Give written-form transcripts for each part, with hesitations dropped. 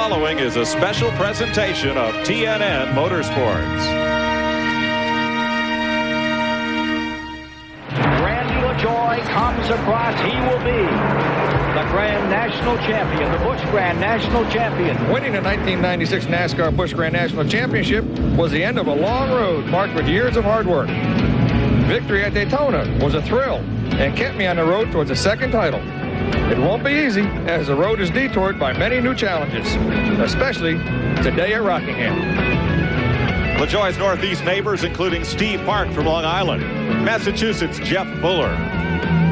following is a special presentation of TNN Motorsports. Randy LaJoie comes across. He will be the Grand National Champion, the Busch Grand National Champion. Winning the 1996 NASCAR Busch Grand National Championship was the end of a long road marked with years of hard work. Victory at Daytona was a thrill and kept me on the road towards a second title. It won't be easy, as the road is detoured by many new challenges, especially today at Rockingham. LaJoie's Northeast neighbors, including Steve Park from Long Island, Massachusetts' Jeff Buller,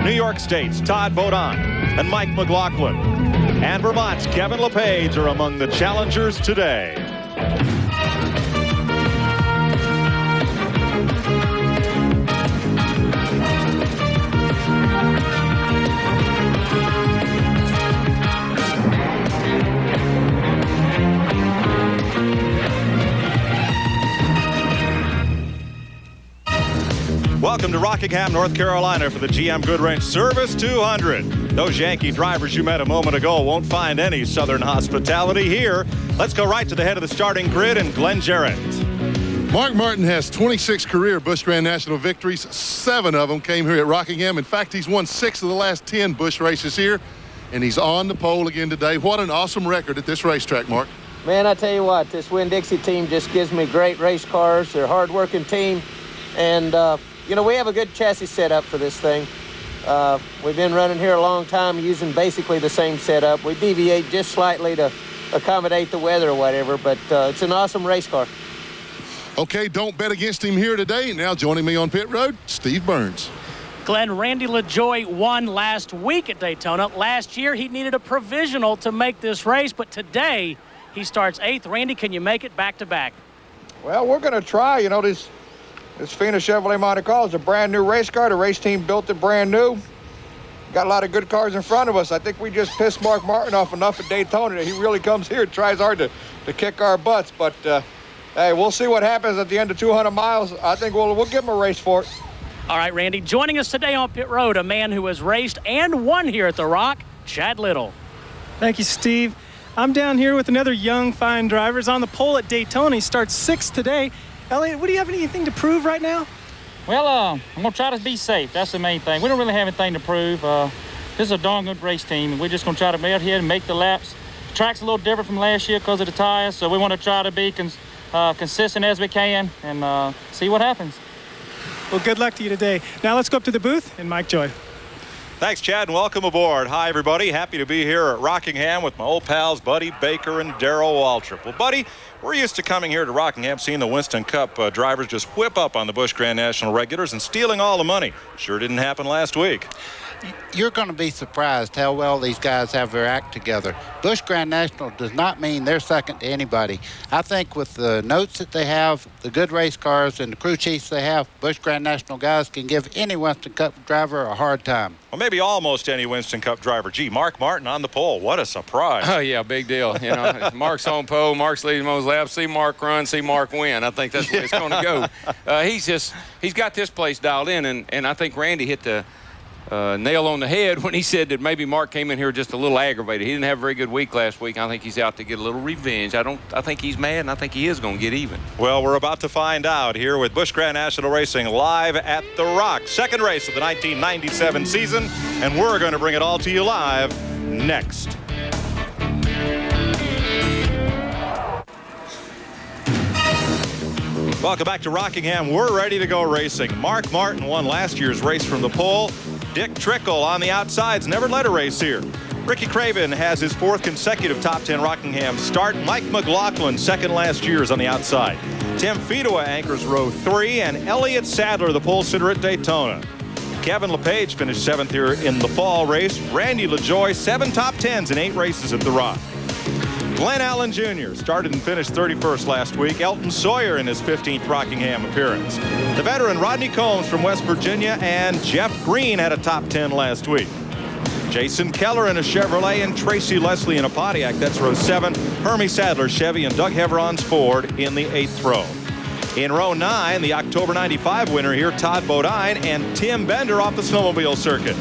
New York State's Todd Bodine and Mike McLaughlin, and Vermont's Kevin LePage are among the challengers today. Welcome to Rockingham, North Carolina for the GM Goodwrench Service 200. Those Yankee drivers you met a moment ago won't find any Southern hospitality here. Let's go right to the head of the starting grid and Glenn Jarrett. Mark Martin has 26 career Busch Grand National victories. 7 of them came here at Rockingham. In fact, he's won 6 of the last 10 Busch races here, and he's on the pole again today. What an awesome record at this racetrack, Mark. Man, I tell you what, this Winn-Dixie team just gives me great race cars. They're a hard-working team, and you know, we have a good chassis setup for this thing. We've been running here a long time using basically the same setup. We deviate just slightly to accommodate the weather or whatever, but it's an awesome race car. Okay, don't bet against him here today. Now joining me on pit road, Steve Burns. Glenn, Randy LaJoie won last week at Daytona. Last year, he needed a provisional to make this race, but today he starts 8th. Randy, can you make it back-to-back? Well, we're going to try. You know, this Phoenix Chevrolet Monte Carlo is a brand new race car. The race team built it brand new. Got a lot of good cars in front of us. I think we just pissed Mark Martin off enough at Daytona that he really comes here and tries hard to kick our butts. But, hey, we'll see what happens at the end of 200 miles. I think we'll give him a race for it. All right, Randy, joining us today on pit road, a man who has raced and won here at the Rock, Chad Little. Thank you, Steve. I'm down here with another young, fine driver. He's on the pole at Daytona. He starts 6th today. Elliot, what do you have anything to prove right now? Well, I'm going to try to be safe. That's the main thing. We don't really have anything to prove. This is a darn good race team, and we're just going to try to be out here and make the laps. The track's a little different from last year because of the tires, so we want to try to be consistent as we can and see what happens. Well, good luck to you today. Now let's go up to the booth and Mike Joy. Thanks, Chad, and welcome aboard. Hi, everybody. Happy to be here at Rockingham with my old pals, Buddy Baker and Darrell Waltrip. Well, Buddy, we're used to coming here to Rockingham, seeing the Winston Cup drivers just whip up on the Busch Grand National regulars and stealing all the money. Sure didn't happen last week. You're going to be surprised how well these guys have their act together. Busch Grand National does not mean they're second to anybody. I think with the notes that they have, the good race cars, and the crew chiefs they have, Busch Grand National guys can give any Winston Cup driver a hard time. Well, maybe almost any Winston Cup driver. Gee, Mark Martin on the pole. What a surprise. Oh, yeah, big deal. You know, Mark's on pole, Mark's leading those laps. See Mark run, see Mark win. I think that's where it's going to go. He's got this place dialed in, and I think Randy hit the nail on the head when he said that maybe Mark came in here just a little aggravated. He didn't have a very good week last week. I think he's out to get a little revenge. I think he's mad, and I think he is going to get even. Well, we're about to find out here with Busch Grand National Racing live at the Rock. Second race of the 1997 season, and we're going to bring it all to you live next. Welcome back to Rockingham. We're ready to go racing. Mark Martin won last year's race from the pole. Dick Trickle on the outsides never led a race here. Ricky Craven has his 4th consecutive top 10 Rockingham start. Mike McLaughlin, second last year, is on the outside. Tim Fedewa anchors row 3, and Elliott Sadler, the pole sitter at Daytona. Kevin LePage finished 7th here in the fall race. Randy LaJoie, 7 top 10s in 8 races at the Rock. Glenn Allen Jr. started and finished 31st last week. Elton Sawyer in his 15th Rockingham appearance. The veteran Rodney Combs from West Virginia and Jeff Green had a top 10 last week. Jason Keller in a Chevrolet and Tracy Leslie in a Pontiac. That's row 7. Hermie Sadler Chevy and Doug Heveron's Ford in the 8th row. In row 9, the October '95 winner here, Todd Bodine and Tim Bender off the snowmobile circuit.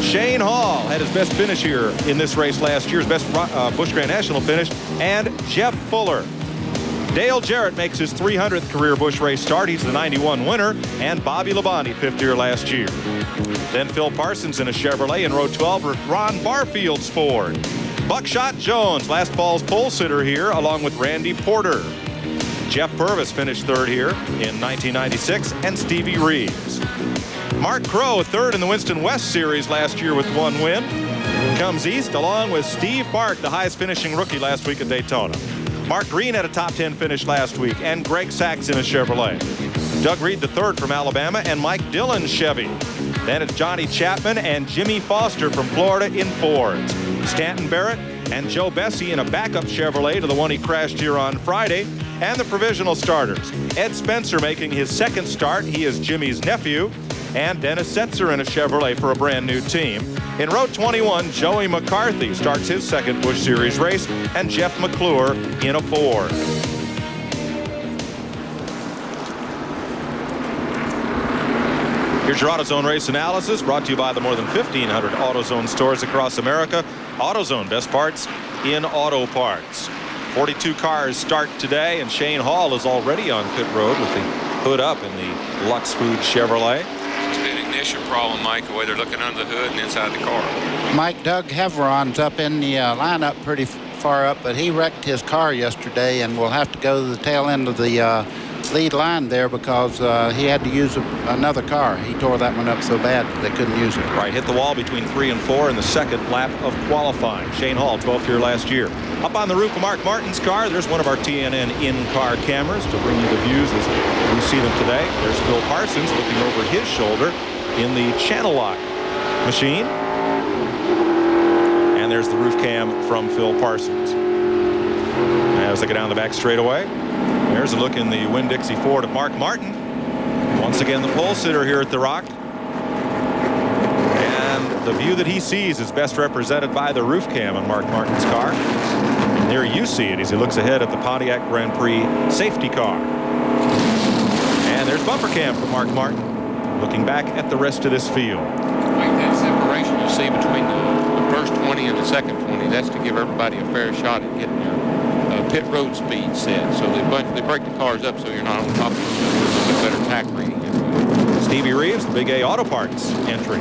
Shane Hall had his best finish here in this race last year, his best Busch Grand National finish, and Jeff Fuller. Dale Jarrett makes his 300th career Busch race start. He's the 91 winner, and Bobby Labonte, 5th year last year. Then Phil Parsons in a Chevrolet in row 12 with Ron Barfield's Ford. Buckshot Jones, last fall's pole sitter here, along with Randy Porter. Jeff Purvis finished 3rd here in 1996, and Stevie Reeves. Mark Crow, 3rd in the Winston West Series last year with 1 win. Comes east along with Steve Bark, the highest finishing rookie last week at Daytona. Mark Green had a top 10 finish last week, and Greg Sachs in a Chevrolet. Doug Reed, the 3rd from Alabama, and Mike Dillon Chevy. Then it's Johnny Chapman and Jimmy Foster from Florida in Fords. Stanton Barrett and Joe Bessie in a backup Chevrolet to the one he crashed here on Friday. And the provisional starters. Ed Spencer making his 2nd start. He is Jimmy's nephew. And Dennis Setzer in a Chevrolet for a brand new team. In row 21, Joey McCarthy starts his 2nd Busch Series race, and Jeff McClure in a Ford. Here's your AutoZone race analysis, brought to you by the more than 1,500 AutoZone stores across America. AutoZone, best parts in auto parts. 42 cars start today, and Shane Hall is already on pit road with the hood up in the Lux Food Chevrolet. It's been an ignition problem, Mike, the way they're looking under the hood and inside the car. Mike, Doug Heveron's up in the lineup pretty far up, but he wrecked his car yesterday and will have to go to the tail end of the lead line there because he had to use another car. He tore that one up so bad they couldn't use it. Right, hit the wall between 3 and 4 in the 2nd lap of qualifying. Shane Hall, 12th year last year. Up on the roof of Mark Martin's car, there's one of our TNN in-car cameras to bring you the views as we see them today. There's Phil Parsons looking over his shoulder in the channel lock machine. And there's the roof cam from Phil Parsons. As they go down the back straightaway, there's a look in the Winn-Dixie Ford of Mark Martin. Once again, the pole sitter here at the Rock. And the view that he sees is best represented by the roof cam on Mark Martin's car. And there you see it as he looks ahead at the Pontiac Grand Prix safety car. And there's bumper cam for Mark Martin, looking back at the rest of this field. Like that separation you see between the first 20 and the second 20, that's to give everybody a fair shot at getting their pit road speed set. So they break the cars up so you're not on top of them. A better tack reading. Stevie Reeves, the Big A Auto Parts entry.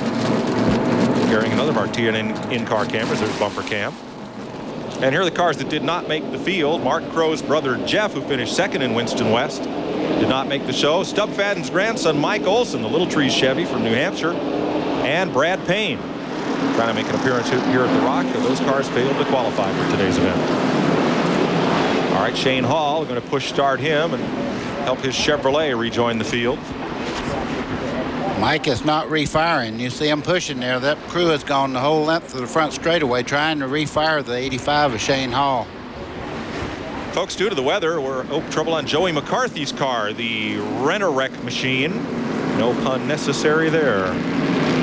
Carrying another of our TNN in-car cameras. There's bumper cam. And here are the cars that did not make the field. Mark Crow's brother Jeff, who finished 2nd in Winston West, did not make the show. Stub Fadden's grandson Mike Olson, the Little Trees Chevy from New Hampshire, and Brad Payne trying to make an appearance here at the Rock. Those cars failed to qualify for today's event. All right, Shane Hall going to push start him and help his Chevrolet rejoin the field. Mike is not refiring. You see him pushing there. That crew has gone the whole length of the front straightaway trying to refire the 85 of Shane Hall. Folks, due to the weather, we're trouble on Joey McCarthy's car, the Rent-A-Wreck machine. No pun necessary there.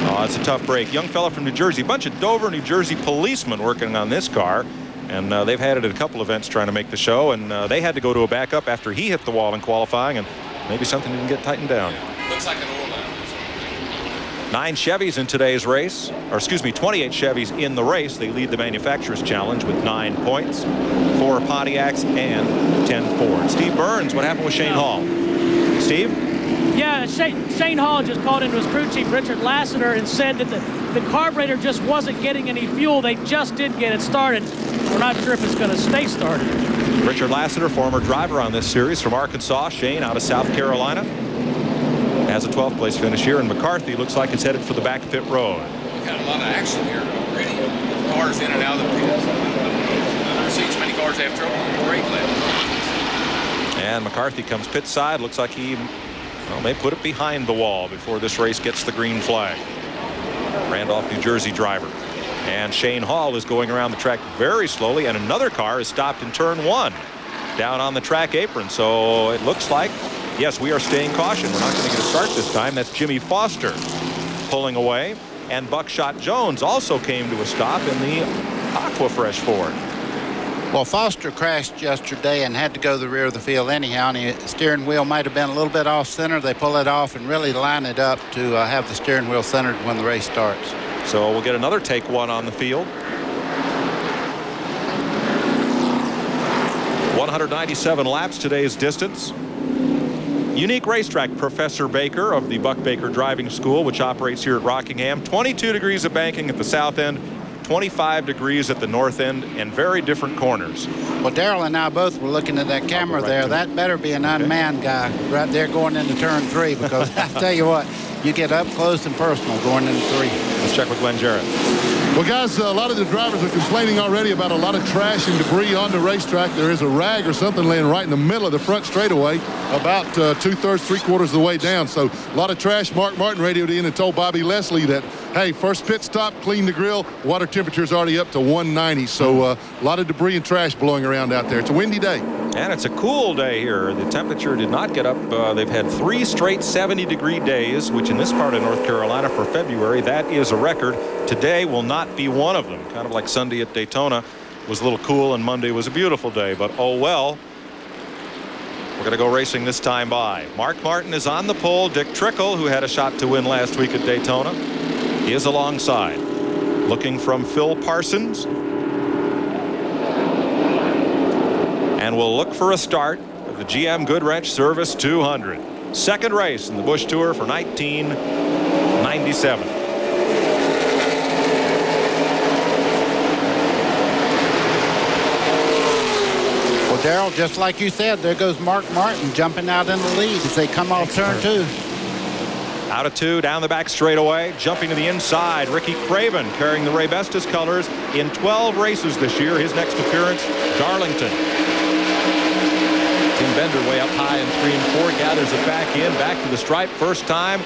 Oh, it's a tough break. Young fella from New Jersey. A bunch of Dover, New Jersey policemen working on this car. And they've had it at a couple events trying to make the show, and they had to go to a backup after he hit the wall in qualifying, and maybe something didn't get tightened down. Yeah, looks like an oil lamp. 9 Chevys in today's race, or excuse me, 28 Chevys in the race. They lead the Manufacturers Challenge with 9 points, 4 Pontiacs and 10 Fords. Steve Burns, what happened with Shane Hall? Steve? Yeah, Shane Hall just called into his crew chief, Richard Lassiter, and said that the carburetor just wasn't getting any fuel. They just did get it started. We're not sure if it's going to stay started. Richard Lassiter, former driver on this series from Arkansas. Shane out of South Carolina has a 12th place finish here, and McCarthy looks like it's headed for the back pit road. We've got a lot of action here already. Cars in and out of the pits. I've seen so many cars have trouble with the brake level. And McCarthy comes pit side. Looks like he may put it behind the wall before this race gets the green flag. Randolph, New Jersey driver. And Shane Hall is going around the track very slowly, and another car is stopped in turn 1 down on the track apron. So it looks like, yes, we are staying caution. We're not going to get a start this time. That's Jimmy Foster pulling away. And Buckshot Jones also came to a stop in the Aquafresh Ford. Well, Foster crashed yesterday and had to go to the rear of the field anyhow, and the steering wheel might have been a little bit off center. They pull it off and really line it up to have the steering wheel centered when the race starts. So we'll get another take one on the field. 197 laps today's distance. Unique racetrack, Professor Baker of the Buck Baker Driving School, which operates here at Rockingham. 22 degrees of banking at the south end, 25 degrees at the north end, and very different corners. Well, Darrell and I both were looking at that camera there. That better be an unmanned guy right there going into turn 3, because I tell you what, you get up close and personal going into 3. Let's check with Glenn Jarrett. Well, guys, a lot of the drivers are complaining already about a lot of trash and debris on the racetrack. There is a rag or something laying right in the middle of the front straightaway, about 2/3, 3/4 of the way down. So a lot of trash. Mark Martin radioed in and told Bobby Leslie that, hey, first pit stop, clean the grill. Water temperature is already up to 190. So a lot of debris and trash blowing around out there. It's a windy day. And it's a cool day here. The temperature did not get up. They've had 3 straight 70-degree days, which in this part of North Carolina for February, that is a record. Today will not be one of them. Kind of like Sunday at Daytona was a little cool, and Monday was a beautiful day. But oh well. We're going to go racing this time by. Mark Martin is on the pole. Dick Trickle, who had a shot to win last week at Daytona, is alongside. Looking from Phil Parsons. And we'll look for a start of the GM Goodwrench Service 200. Second race in the Busch Tour for 1997. Well, Darrell, just like you said, there goes Mark Martin jumping out in the lead as they come off turn 2. Out of 2, down the back straightaway, jumping to the inside. Ricky Craven carrying the Ray Bestis colors in 12 races this year. His next appearance, Darlington. Tim Bender way up high in 3 and 4, gathers it back in, back to the stripe, first time.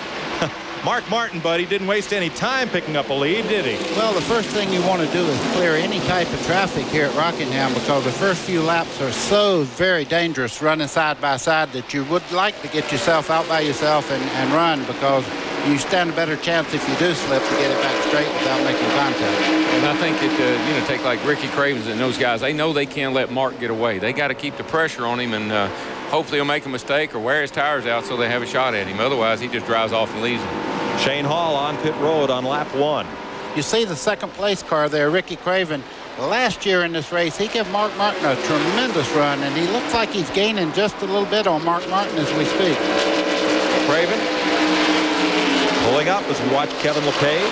Mark Martin, buddy, didn't waste any time picking up a lead, did he? Well, the first thing you want to do is clear any type of traffic here at Rockingham, because the first few laps are so very dangerous running side by side that you would like to get yourself out by yourself and run, because you stand a better chance if you do slip to get it back straight without making contact. And I think that, take like Ricky Cravens and those guys, they know they can't let Mark get away. They got to keep the pressure on him, and hopefully he'll make a mistake or wear his tires out so they have a shot at him. Otherwise, he just drives off and leaves him. Shane Hall on pit road on lap 1. You see the second place car there, Ricky Craven. Last year in this race, he gave Mark Martin a tremendous run, and he looks like he's gaining just a little bit on Mark Martin as we speak. Craven pulling up as we watch Kevin LePage.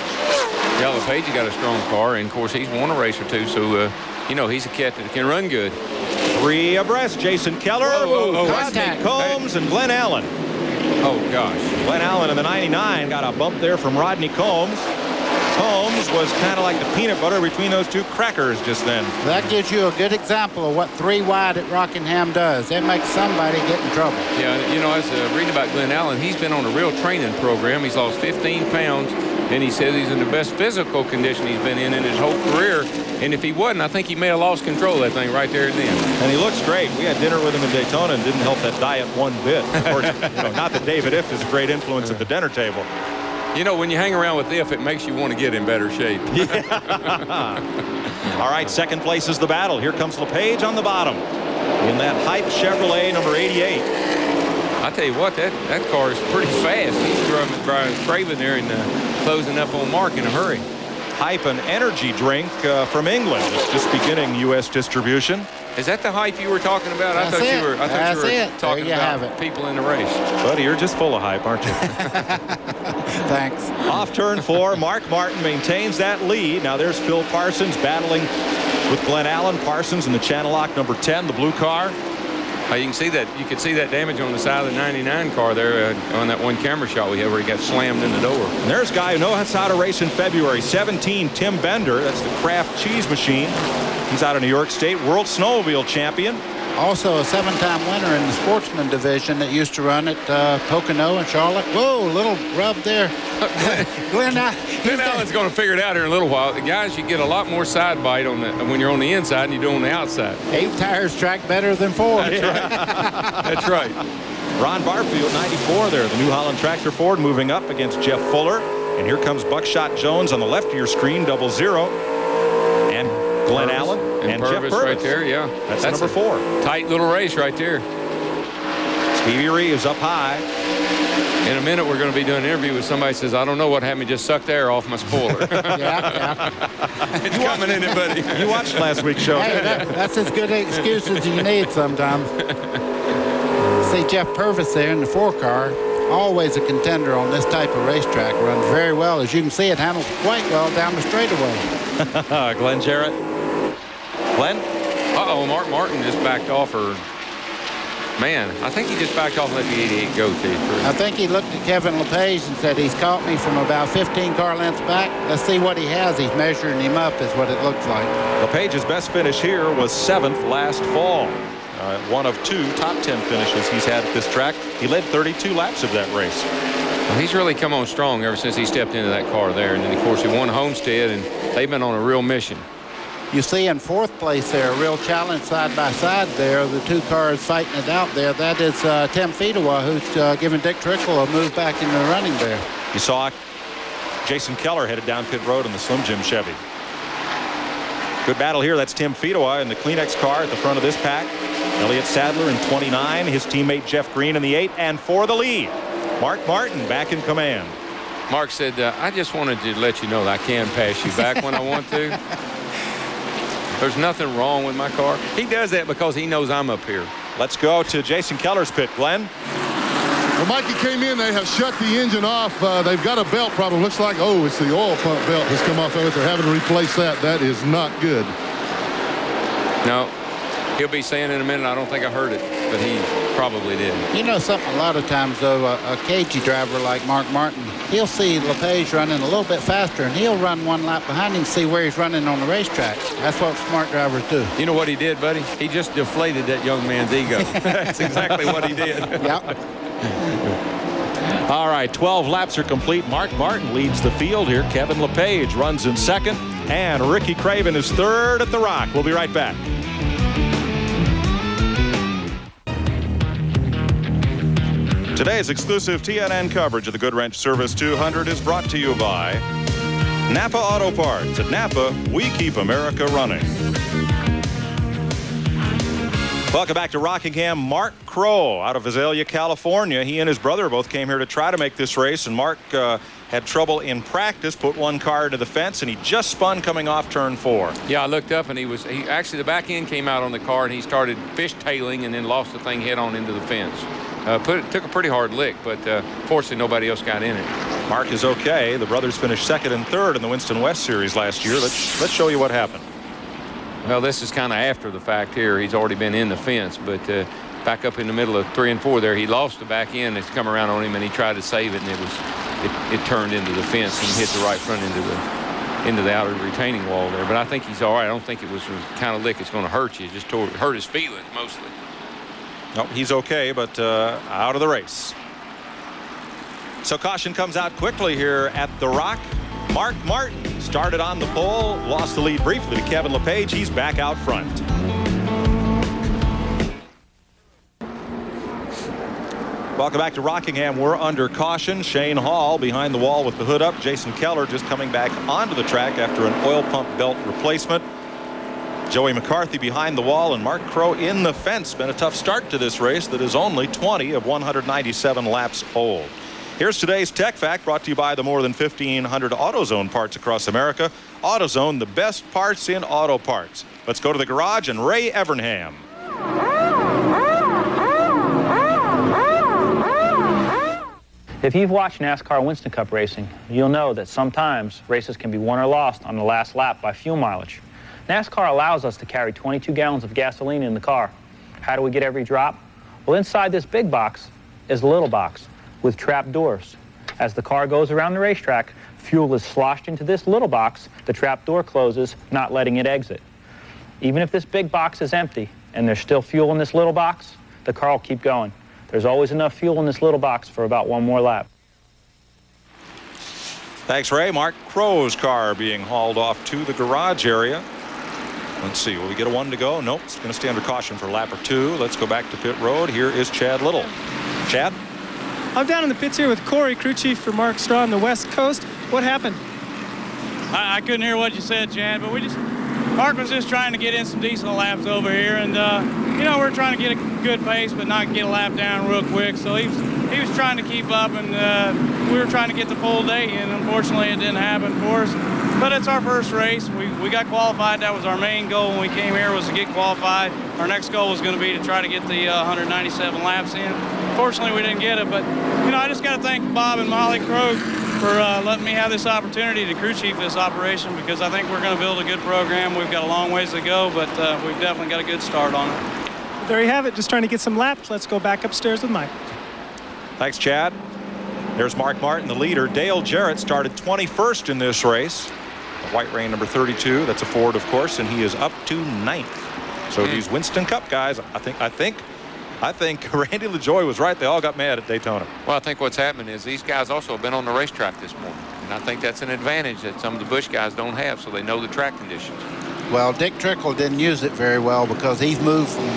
Yeah, LePage got a strong car, and of course he's won a race or two, so he's a cat that can run good. 3 abreast, Jason Keller, Contact. Combs, and Glenn Allen. Oh gosh. Glenn Allen in the 99 got a bump there from Rodney Combs. Combs was kind of like the peanut butter between those two crackers just then. That gives you a good example of what 3 wide at Rockingham does. It makes somebody get in trouble. Yeah, I was reading about Glenn Allen. He's been on a real training program. He's lost 15 pounds, and he says he's in the best physical condition he's been in his whole career. And if he wasn't, I think he may have lost control of that thing right there and then. And he looks great. We had dinner with him in Daytona and didn't help that diet one bit. Of course, not that David Iff is a great influence at the dinner table. When you hang around with Iff, it makes you want to get in better shape. All right, second place is the battle. Here comes LePage on the bottom in that Hype Chevrolet number 88. I tell you what, that car is pretty fast. He's driving Craven there and closing up on Mark in a hurry. Hype, an energy drink from England. It's just beginning U.S. distribution. Is that the Hype you were talking about? I thought you were talking about people in the race. Buddy, you're just full of hype, aren't you? Thanks. Off turn 4, Mark Martin maintains that lead. Now there's Phil Parsons battling with Glenn Allen. Parsons in the channel lock number 10, the blue car. You can see that. You could see that damage on the side of the 99 car there on that one camera shot we had where he got slammed in the door. And there's a guy who knows how to race in February. 17, Tim Bender. That's the Kraft cheese machine. He's out of New York State, world snowmobile champion. Also a 7-time winner in the sportsman division that used to run at Pocono and Charlotte. Whoa, little rub there. Glenn Allen's going to figure it out here in a little while. The guys, you get a lot more side bite when you're on the inside than you do on the outside. 8 tires track better than 4. That's right. That's right. Ron Barfield, 94 there. The New Holland Tractor Ford moving up against Jeff Fuller. And here comes Buckshot Jones on the left of your screen, 00. And Glenn Allen and Jeff Purvis right there, yeah. That's number 4. Tight little race right there. Stevie Reeves up high. In a minute, we're going to be doing an interview with somebody who says, I don't know what happened, just sucked air off my spoiler. Yeah. It's coming in it, buddy. You watched last week's show. Hey, that's as good an excuse as you need sometimes. See Jeff Purvis there in the 4-car, always a contender on this type of racetrack. Runs very well. As you can see, it handles quite well down the straightaway. Glenn Jarrett. Glenn? Uh-oh, Mark Martin just backed off her. Man, I think he just backed off and let the 88 go, to you. I think he looked at Kevin LePage and said, he's caught me from about 15 car lengths back. Let's see what he has. He's measuring him up is what it looks like. LePage's best finish here was 7th last fall. One of 2 top 10 finishes he's had at this track. He led 32 laps of that race. Well, he's really come on strong ever since he stepped into that car there. And then, of course, he won Homestead, and they've been on a real mission. You see in 4th place there, a real challenge side by side there. The 2 cars fighting it out there. That is Tim Fedewa, who's giving Dick Trickle a move back in the running there. You saw Jason Keller headed down pit road in the Slim Jim Chevy. Good battle here. That's Tim Fedewa in the Kleenex car at the front of this pack. Elliott Sadler in 29. His teammate Jeff Green in the 8. And for the lead, Mark Martin back in command. Mark said, I just wanted to let you know that I can pass you back when I want to. There's nothing wrong with my car. He does that because he knows I'm up here. Let's go to Jason Keller's pit. Glenn? Well, Mikey came in. They have shut the engine off. They've got a belt problem. Looks like, oh, it's the oil pump belt that's come off of it. They're having to replace that. That is not good. No, he'll be saying in a minute, I don't think I heard it, but he probably did. You know something, a lot of times, though, a cagey driver like Mark Martin, he'll see LePage running a little bit faster, and he'll run 1 lap behind him, see where he's running on the racetrack. That's what smart drivers do. You know what he did, buddy? He just deflated that young man's ego. That's exactly what he did. Yep. All right, 12 laps are complete. Mark Martin leads the field here. Kevin LePage runs in 2nd, and Ricky Craven is 3rd at the Rock. We'll be right back. Today's exclusive TNN coverage of the Goodwrench Service 200 is brought to you by Napa Auto Parts. At Napa, we keep America running. Welcome back to Rockingham. Mark Crow out of Azalea, California. He and his brother both came here to try to make this race, and Mark had trouble in practice, put 1 car into the fence, and he just spun coming off turn 4. Yeah, I looked up, and he actually, the back end came out on the car, and he started fishtailing and then lost the thing head on into the fence. Took a pretty hard lick, but fortunately nobody else got in it. Mark is okay. The brothers finished 2nd and 3rd in the Winston West Series last year. Let's show you what happened. Well, this is kind of after the fact here. He's already been in the fence, but back up in the middle of 3 and 4 there, he lost the back end. It's come around on him, and he tried to save it, and it turned into the fence and hit the right front into the outer retaining wall there. But I think he's all right. I don't think it was the kind of lick that's going to hurt you. It just hurt his feelings mostly. No, he's okay, but out of the race. So caution comes out quickly here at the Rock. Mark Martin started on the pole, lost the lead briefly to Kevin LePage. He's back out front. Welcome back to Rockingham. We're under caution. Shane Hall behind the wall with the hood up. Jason Keller just coming back onto the track after an oil pump belt replacement. Joey McCarthy behind the wall, and Mark Crow in the fence. Been a tough start to this race that is only 20 of 197 laps old. Here's today's Tech Fact, brought to you by the more than 1,500 AutoZone parts across America. AutoZone, the best parts in auto parts. Let's go to the garage and Ray Evernham. If you've watched NASCAR Winston Cup racing, you'll know that sometimes races can be won or lost on the last lap by fuel mileage. NASCAR allows us to carry 22 gallons of gasoline in the car. How do we get every drop? Well, inside this big box is a little box with trap doors. As the car goes around the racetrack, fuel is sloshed into this little box. The trap door closes, not letting it exit. Even if this big box is empty and there's still fuel in this little box, the car will keep going. There's always enough fuel in this little box for about 1 more lap. Thanks, Ray. Mark Crow's car being hauled off to the garage area. Let's see, will we get a 1 to go? Nope, it's going to stay under caution for lap or 2. Let's go back to pit road. Here is Chad Little. Chad? I'm down in the pits here with Corey, crew chief for Mark Straw on the West Coast. What happened? I couldn't hear what you said, Chad, but we just Mark was just trying to get in some decent laps over here, and you know, we're trying to get a good pace, but not get a lap down real quick. So he was trying to keep up, and we were trying to get the full day, and unfortunately it didn't happen for us. But it's our first race. We got qualified. That was our main goal when we came here, was to get qualified. Our next goal was going to be to try to get the 197 laps in. Fortunately, we didn't get it, but you know, I just got to thank Bob and Molly Krogh for letting me have this opportunity to crew chief this operation, because I think we're going to build a good program. We've got a long ways to go, but we've definitely got a good start on it. There you have it. Just trying to get some laps. Let's go back upstairs with Mike. Thanks, Chad. There's Mark Martin, the leader. Dale Jarrett started 21st in this race. White Rain number 32. That's a Ford, of course, and he is up to 9th. So these Winston Cup guys, I think Randy LaJoie was right. They all got mad at Daytona. Well, I think what's happening is these guys also have been on the racetrack this morning. And I think that's an advantage that some of the Busch guys don't have, so they know the track conditions. Well, Dick Trickle didn't use it very well because he's moved from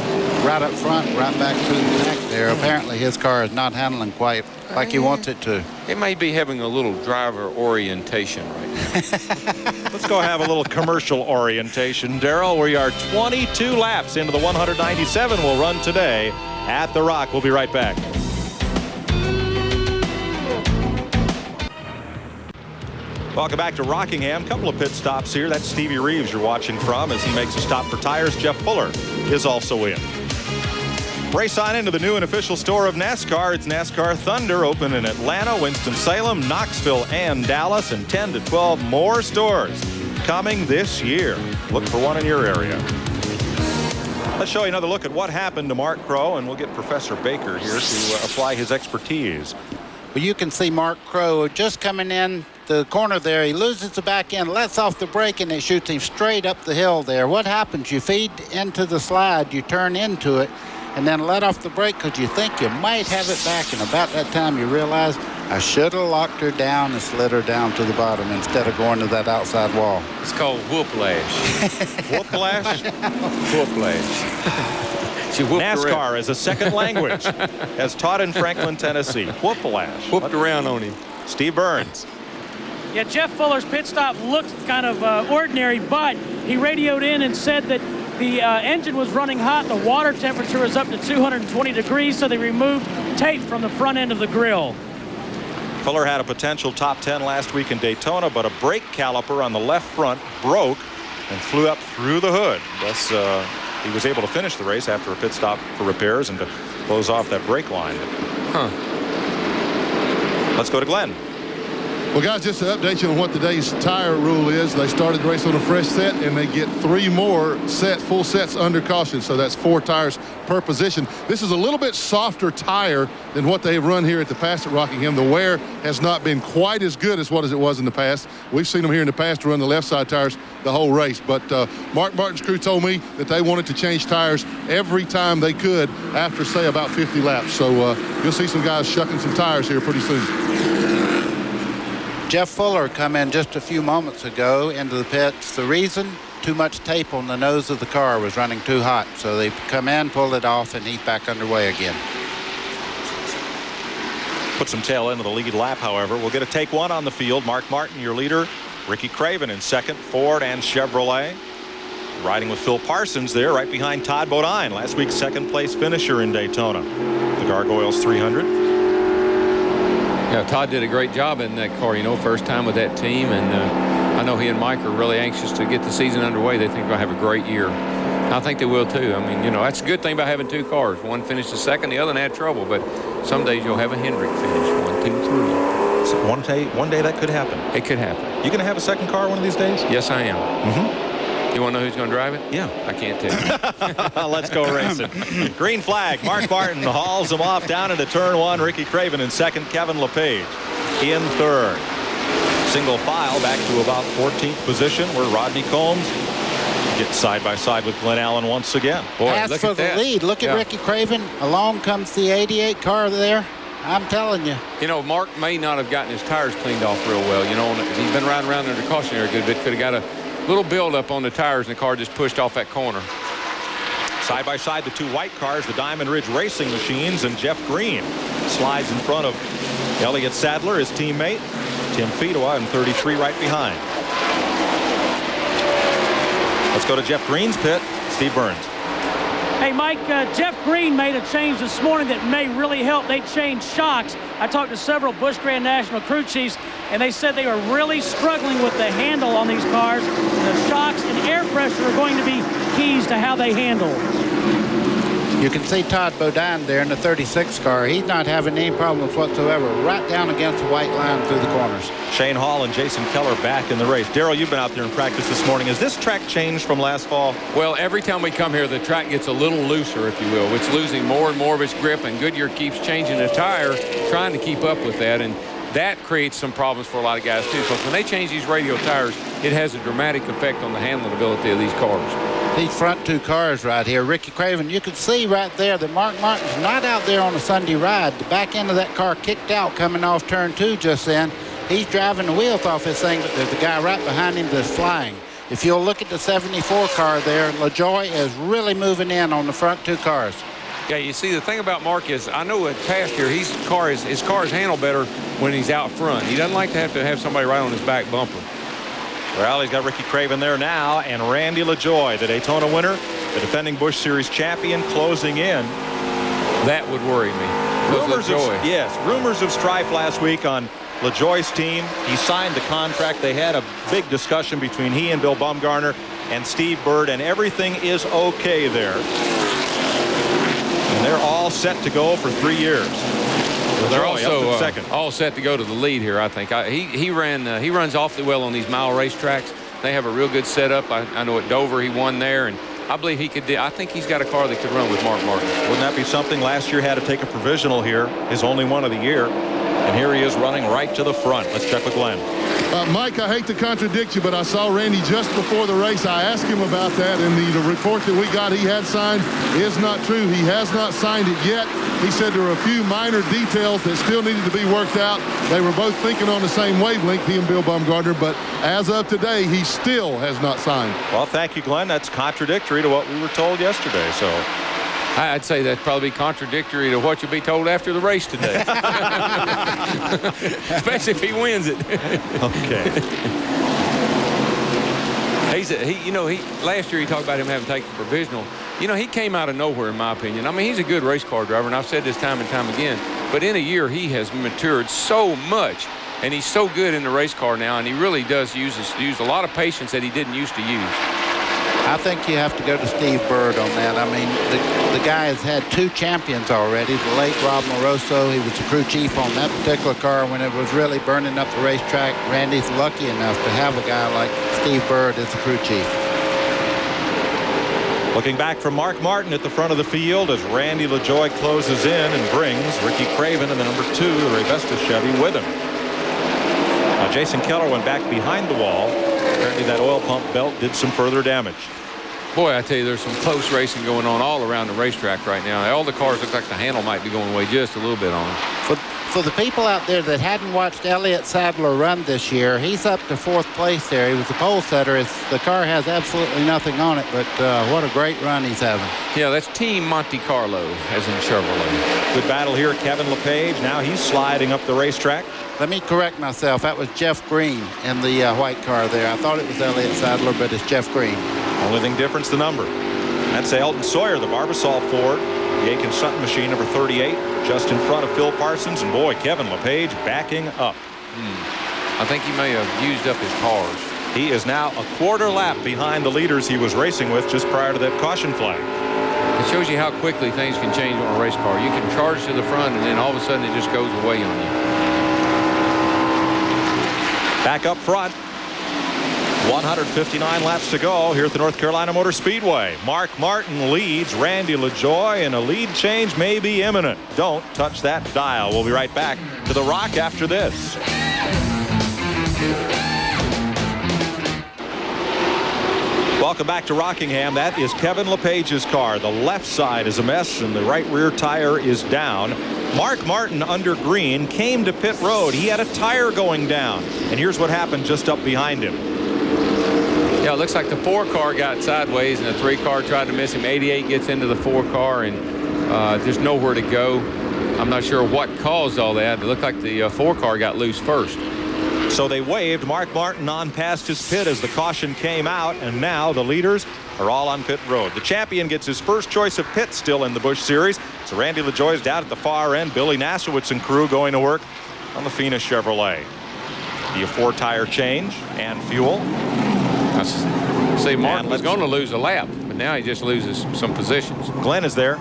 right up front, right back to the back there. Apparently his car is not handling quite like he wants it to. It may be having a little driver orientation right now. Let's go have a little commercial orientation. Darrell, we are 22 laps into the 197 we'll run today at the Rock. We'll be right back. Welcome back to Rockingham. Couple of pit stops here. That's Stevie Reeves you're watching from as he makes a stop for tires. Jeff Fuller is also in. Race on into the new and official store of NASCAR. It's NASCAR Thunder, open in Atlanta, Winston-Salem, Knoxville, and Dallas, and 10 to 12 more stores coming this year. Look for one in your area. Let's show you another look at what happened to Mark Crow, and we'll get Professor Baker here to apply his expertise. Well, you can see Mark Crow just coming in the corner there. He loses the back end, lets off the brake, and it shoots him straight up the hill there. What happens? You feed into the slide, you turn into it, and then let off the brake because you think you might have it back, and about that time you realize I should have locked her down and slid her down to the bottom instead of going to that outside wall. It's called whooplash. Whooplash? Whooplash. She whooped NASCAR as a second language, as taught in Franklin, Tennessee. Whooplash. Whooped around on him. Steve Burns. Yeah, Jeff Fuller's pit stop looked kind of ordinary, but he radioed in and said that the engine was running hot. The water temperature was up to 220 degrees, so they removed tape from the front end of the grill. Fuller had a potential top 10 last week in Daytona, but a brake caliper on the left front broke and flew up through the hood. Thus, he was able to finish the race after a pit stop for repairs and to close off that brake line. Let's go to Glenn. Well, guys, just to update you on what today's tire rule is, they started the race on a fresh set, and they get 3 more full sets under caution. So that's 4 tires per position. This is a little bit softer tire than what they've run here at the past at Rockingham. The wear has not been quite as good as what it was in the past. We've seen them here in the past run the left side tires the whole race. But Mark Martin's crew told me that they wanted to change tires every time they could after, say, about 50 laps. So you'll see some guys shucking some tires here pretty soon. Jeff Fuller come in just a few moments ago into the pits. The reason, too much tape on the nose of the car was running too hot. So they come in, pulled it off, and he's back underway again. Put some tail into the lead lap, however. We'll get a take 1 on the field. Mark Martin, your leader. Ricky Craven in second. Ford and Chevrolet. Riding with Phil Parsons there, right behind Todd Bodine, last week's second place finisher in Daytona. The Gargoyles 300. Yeah, Todd did a great job in that car, you know, first time with that team, and I know he and Mike are really anxious to get the season underway. They think they'll have a great year. I think they will too. I mean, you know, that's a good thing about having 2 cars. One finishes second, the other one had trouble, but some days you'll have a Hendrick finish 1, 2, 3. So one day that could happen. It could happen. You gonna have a second car one of these days? Yes, I am. You want to know who's going to drive it? Yeah. I can't tell you. Let's go racing. Green flag. Mark Martin hauls him off down into turn 1. Ricky Craven in second. Kevin LePage in third. Single file back to about 14th position where Rodney Combs gets side by side with Glenn Allen once again. Boy, pass for the lead. Look at Ricky Craven. Along comes the 88 car there. I'm telling you. You know, Mark may not have gotten his tires cleaned off real well. You know, he's been riding around under caution area a good bit. Could have got a little build up on the tires, and the car just pushed off that corner. Side by side, the 2 white cars, the Diamond Ridge Racing Machines, and Jeff Green slides in front of Elliott Sadler, his teammate. Tim Fedowa in 33 right behind. Let's go to Jeff Green's pit. Steve Burns. Hey, Mike, Jeff Green made a change this morning that may really help. They changed shocks. I talked to several Busch Grand National crew chiefs, and they said they were really struggling with the handle on these cars. The shocks and air pressure are going to be keys to how they handle. You can see Todd Bodine there in the 36 car. He's not having any problems whatsoever. Right down against the white line through the corners. Shane Hall and Jason Keller back in the race. Darrell, you've been out there in practice this morning. Has this track changed from last fall? Well, every time we come here, the track gets a little looser, if you will. It's losing more and more of its grip, and Goodyear keeps changing the tire, trying to keep up with that. And that creates some problems for a lot of guys, too. Because when they change these radial tires, it has a dramatic effect on the handling ability of these cars. These front two cars right here, Ricky Craven, you can see right there that Mark Martin's not out there on a Sunday ride. The back end of that car kicked out coming off turn 2 just then. He's driving the wheels off his thing, but there's a guy right behind him that's flying. If you'll look at the 74 car there, LaJoie is really moving in on the front two cars. Yeah, you see, the thing about Mark is, I know at past here, his cars handle better when he's out front. He doesn't like to have somebody right on his back bumper. Well, he's got Ricky Craven there now, and Randy LaJoie, the Daytona winner, the defending Busch Series champion, closing in. That would worry me. Rumors of strife last week on LaJoie's team. He signed the contract. They had a big discussion between he and Bill Bumgarner and Steve Byrd, and everything is okay there. And they're all set to go for 3 years. They're also all set to go to the lead here, I think. He runs awfully well on these mile racetracks. They have a real good setup. I know at Dover he won there, and I believe he could. I think he's got a car that could run with Mark Martin. Wouldn't that be something? Last year had to take a provisional here, his only one of the year, and here he is running right to the front. Let's check with Glenn. Mike, I hate to contradict you, but I saw Randy just before the race. I asked him about that, and the report that we got he had signed is not true. He has not signed it yet. He said there were a few minor details that still needed to be worked out. They were both thinking on the same wavelength, he and Bill Bumgarner, but as of today, he still has not signed. Well, thank you, Glenn. That's contradictory to what we were told yesterday, so... I'd say that'd probably be contradictory to what you'll be told after the race today. Especially if he wins it. Okay. Last year he talked about him having taken provisional. He came out of nowhere, in my opinion. I mean, he's a good race car driver, and I've said this time and time again. But in a year, he has matured so much, and he's so good in the race car now, and he really does use a lot of patience that he didn't used to use. I think you have to go to Steve Byrd on that. I mean, the guy has had 2 champions already. The late Rob Moroso, he was the crew chief on that particular car when it was really burning up the racetrack. Randy's lucky enough to have a guy like Steve Byrd as the crew chief. Looking back from Mark Martin at the front of the field as Randy LaJoie closes in and brings Ricky Craven and the number 2, the Ray Vesta Chevy, with him. Now, Jason Keller went back behind the wall. Apparently that oil pump belt did some further damage. Boy, I tell you, there's some close racing going on all around the racetrack right now. All the cars look like the handle might be going away just a little bit on them. For the people out there that hadn't watched Elliott Sadler run this year, he's up to 4th place there. He was the pole setter. The car has absolutely nothing on it, but what a great run he's having. Yeah, that's Team Monte Carlo, as in Chevrolet. Good battle here. Kevin LePage, now he's sliding up the racetrack. Let me correct myself. That was Jeff Green in the white car there. I thought it was Elliott Sadler, but it's Jeff Green. Only thing difference, the number. That's Elton Sawyer, the Barbasol Ford, the Aiken Sutton machine, number 38, just in front of Phil Parsons. And boy, Kevin LePage backing up. I think he may have used up his cars. He is now a quarter lap behind the leaders he was racing with just prior to that caution flag. It shows you how quickly things can change on a race car. You can charge to the front, and then all of a sudden it just goes away on you. Back up front. 159 laps to go here at the North Carolina Motor Speedway. Mark Martin leads Randy LaJoie, and a lead change may be imminent. Don't touch that dial. We'll be right back to the Rock after this. Welcome back to Rockingham. That is Kevin LePage's car. The left side is a mess, and the right rear tire is down. Mark Martin, under green, came to pit road. He had a tire going down, and here's what happened just up behind him. Yeah, it looks like the 4 car got sideways and the 3 car tried to miss him. 88 gets into the 4 car and there's nowhere to go. I'm not sure what caused all that. It looked like the 4 car got loose first. So they waved Mark Martin on past his pit as the caution came out, and now the leaders are all on pit road. The champion gets his first choice of pit still in the Busch Series. So Randy LaJoie is down at the far end. Billy Nasowitz and crew going to work on the Fina Chevrolet. The 4-tire change and fuel. See, Martin was going to lose a lap, but now he just loses some positions. Glenn is there.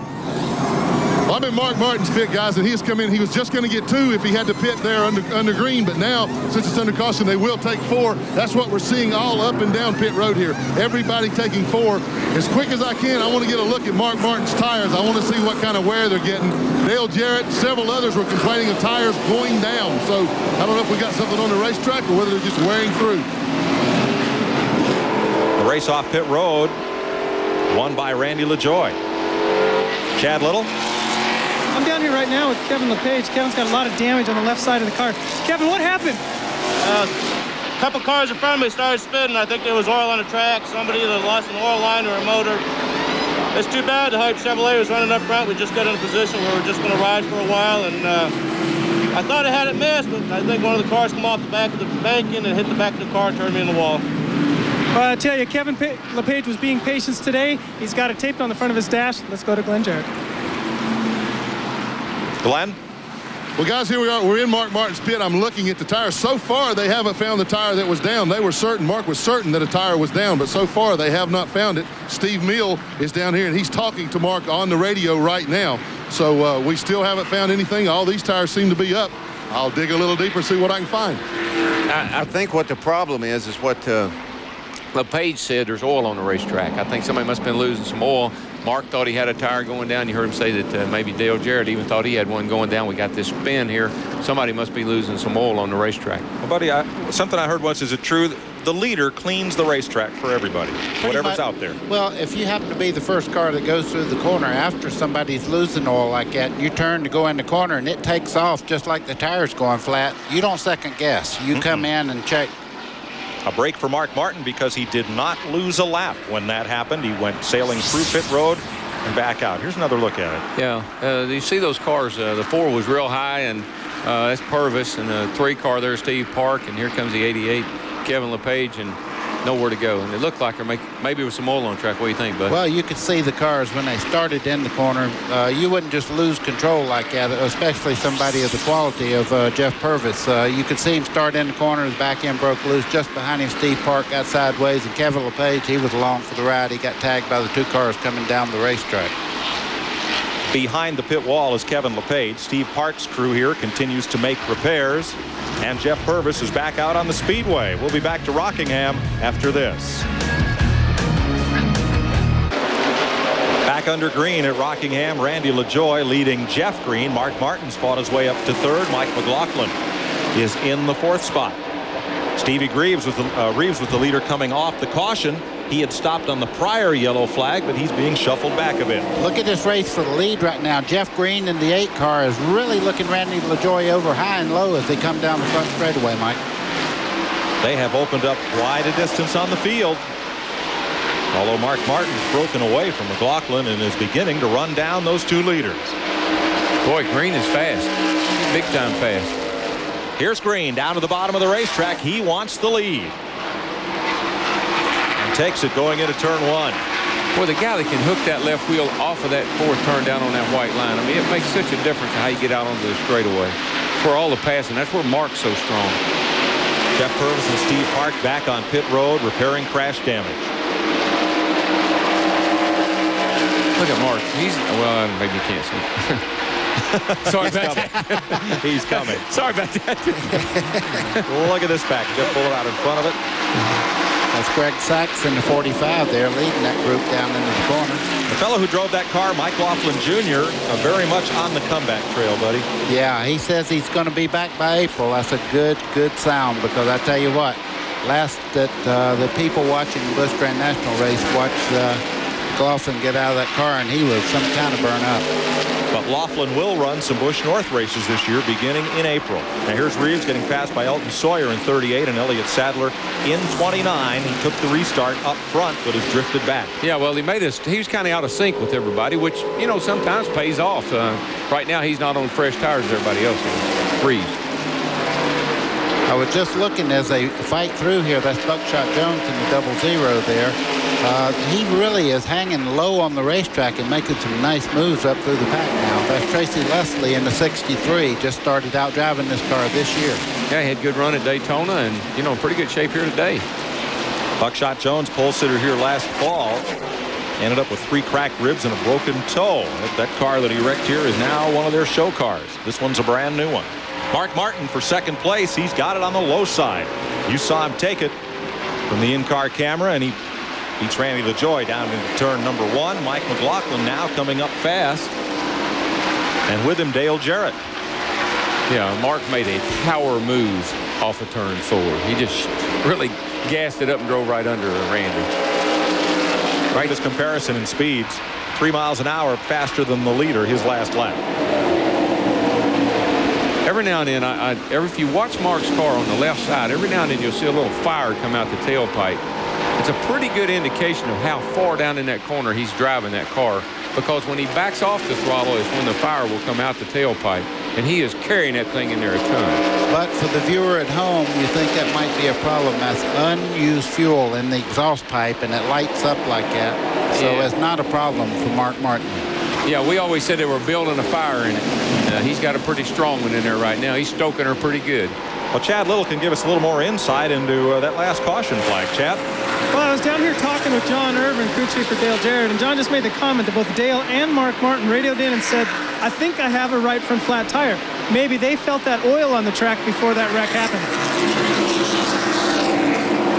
Well, I'm in Mark Martin's pit, guys, and he's come in. He was just going to get 2 if he had to pit there under green, but now, since it's under caution, they will take 4. That's what we're seeing all up and down pit road here. Everybody taking 4. As quick as I can, I want to get a look at Mark Martin's tires. I want to see what kind of wear they're getting. Dale Jarrett, several others were complaining of tires going down, so I don't know if we got something on the racetrack or whether they're just wearing through. The race off pit road, won by Randy LaJoie. Chad Little. I'm down here right now with Kevin LePage. Kevin's got a lot of damage on the left side of the car. Kevin, what happened? A couple cars in front of me started spinning. I think there was oil on the track. Somebody either lost an oil line or a motor. It's too bad. The Hype Chevrolet was running up front. We just got in a position where we're just going to ride for a while. And I thought I had it missed, but I think one of the cars come off the back of the banking and hit the back of the car and turned me in the wall. Well, I tell you, Kevin LePage was being patient today. He's got it taped on the front of his dash. Let's go to Glenn Jarrett. Glenn? Well, guys, here we are. We're in Mark Martin's pit. I'm looking at the tires. So far, they haven't found the tire that was down. They were certain, Mark was certain that a tire was down, but so far they have not found it. Steve Mill is down here, and he's talking to Mark on the radio right now. So we still haven't found anything. All these tires seem to be up. I'll dig a little deeper, see what I can find. I think what the problem is what LePage said. There's oil on the racetrack. I think somebody must have been losing some oil. Mark thought he had a tire going down. You heard him say that maybe Dale Jarrett even thought he had one going down. We got this spin here. Somebody must be losing some oil on the racetrack. Well, buddy, something I heard once, is it true? The leader cleans the racetrack for everybody, whatever's out there. Well, if you happen to be the first car that goes through the corner after somebody's losing oil like that, you turn to go in the corner and it takes off just like the tire's going flat, you don't second guess. You come in and check. A break for Mark Martin because he did not lose a lap when that happened. He went sailing through pit road and back out. Here's another look at it. Yeah, you see those cars. The 4 was real high, and that's Purvis, and the 3 car there, Steve Park, and here comes the 88, Kevin LePage, and nowhere to go. And it looked like maybe with some oil on the track. What do you think, bud? Well, you could see the cars when they started in the corner. You wouldn't just lose control like that, especially somebody of the quality of Jeff Purvis. You could see him start in the corner. His back end broke loose. Just behind him, Steve Park got sideways, and Kevin LePage, he was along for the ride. He got tagged by the 2 cars coming down the racetrack. Behind the pit wall is Kevin LePage. Steve Park's crew here continues to make repairs. And Jeff Purvis is back out on the Speedway. We'll be back to Rockingham after this. Back under green at Rockingham, Randy LaJoie leading Jeff Green. Mark Martin's fought his way up to 3rd. Mike McLaughlin is in the 4th spot. Stevie Reeves with the leader coming off the caution. He had stopped on the prior yellow flag, but he's being shuffled back a bit. Look at this race for the lead right now. Jeff Green in the 8 car is really looking Randy LaJoie over high and low as they come down the front straightaway, Mike. They have opened up quite a distance on the field. Although Mark Martin's broken away from McLaughlin and is beginning to run down those 2 leaders. Boy, Green is fast. Big time fast. Here's Green down to the bottom of the racetrack. He wants the lead. Takes it going into turn 1. Boy, the guy that can hook that left wheel off of that 4th turn down on that white line, I mean, it makes such a difference how you get out onto the straightaway. For all the passing, that's where Mark's so strong. Jeff Purvis and Steve Park back on pit road repairing crash damage. Look at Mark. Well, maybe you can't see. Sorry about that. He's coming. Sorry about that. Look at this package. Just pull it out in front of it. That's Greg Sachs in the 45 there, leading that group down into the corner. The fellow who drove that car, Mike Laughlin Jr., very much on the comeback trail, buddy. Yeah, he says he's going to be back by April. That's a good sound, because I tell you what, last that the people watching the Busch Grand National race watched Laughlin get out of that car, and he was some kind of burn up. But Laughlin will run some Busch North races this year beginning in April. Now here's Reeves getting passed by Elton Sawyer in 38 and Elliott Sadler in 29. He took the restart up front but has drifted back. Yeah, well, he was kind of out of sync with everybody, which, you know, sometimes pays off. Right now he's not on fresh tires as everybody else is. Reeves. I was just looking as they fight through here. That's Buckshot Jones in the 00 there. He really is hanging low on the racetrack and making some nice moves up through the pack now. That's Tracy Leslie in the 63. Just started out driving this car this year. Yeah, he had a good run at Daytona and, you know, pretty good shape here today. Buckshot Jones, pole sitter here last fall, ended up with 3 cracked ribs and a broken toe. That car that he wrecked here is now one of their show cars. This one's a brand new one. Mark Martin for second place. He's got it on the low side. You saw him take it from the in-car camera, and he beats Randy LaJoie down into turn number 1. Mike McLaughlin now coming up fast, and with him Dale Jarrett. Yeah, Mark made a power move off of turn 4. He just really gassed it up and drove right under Randy. Right, this comparison in speeds, 3 miles an hour faster than the leader his last lap. Every now and then, if you watch Mark's car on the left side, every now and then you'll see a little fire come out the tailpipe. It's a pretty good indication of how far down in that corner he's driving that car, because when he backs off the throttle is when the fire will come out the tailpipe, and he is carrying that thing in there a ton. But for the viewer at home, you think that might be a problem. That's unused fuel in the exhaust pipe, and it lights up like that. So it's not a problem for Mark Martin. Yeah, we always said they were building a fire in it. He's got a pretty strong one in there right now. He's stoking her pretty good. Well, Chad Little can give us a little more insight into that last caution flag. Chad? Well, I was down here talking with John Irvin, crew chief for Dale Jarrett, and John just made the comment that both Dale and Mark Martin radioed in and said, I think I have a right front flat tire. Maybe they felt that oil on the track before that wreck happened.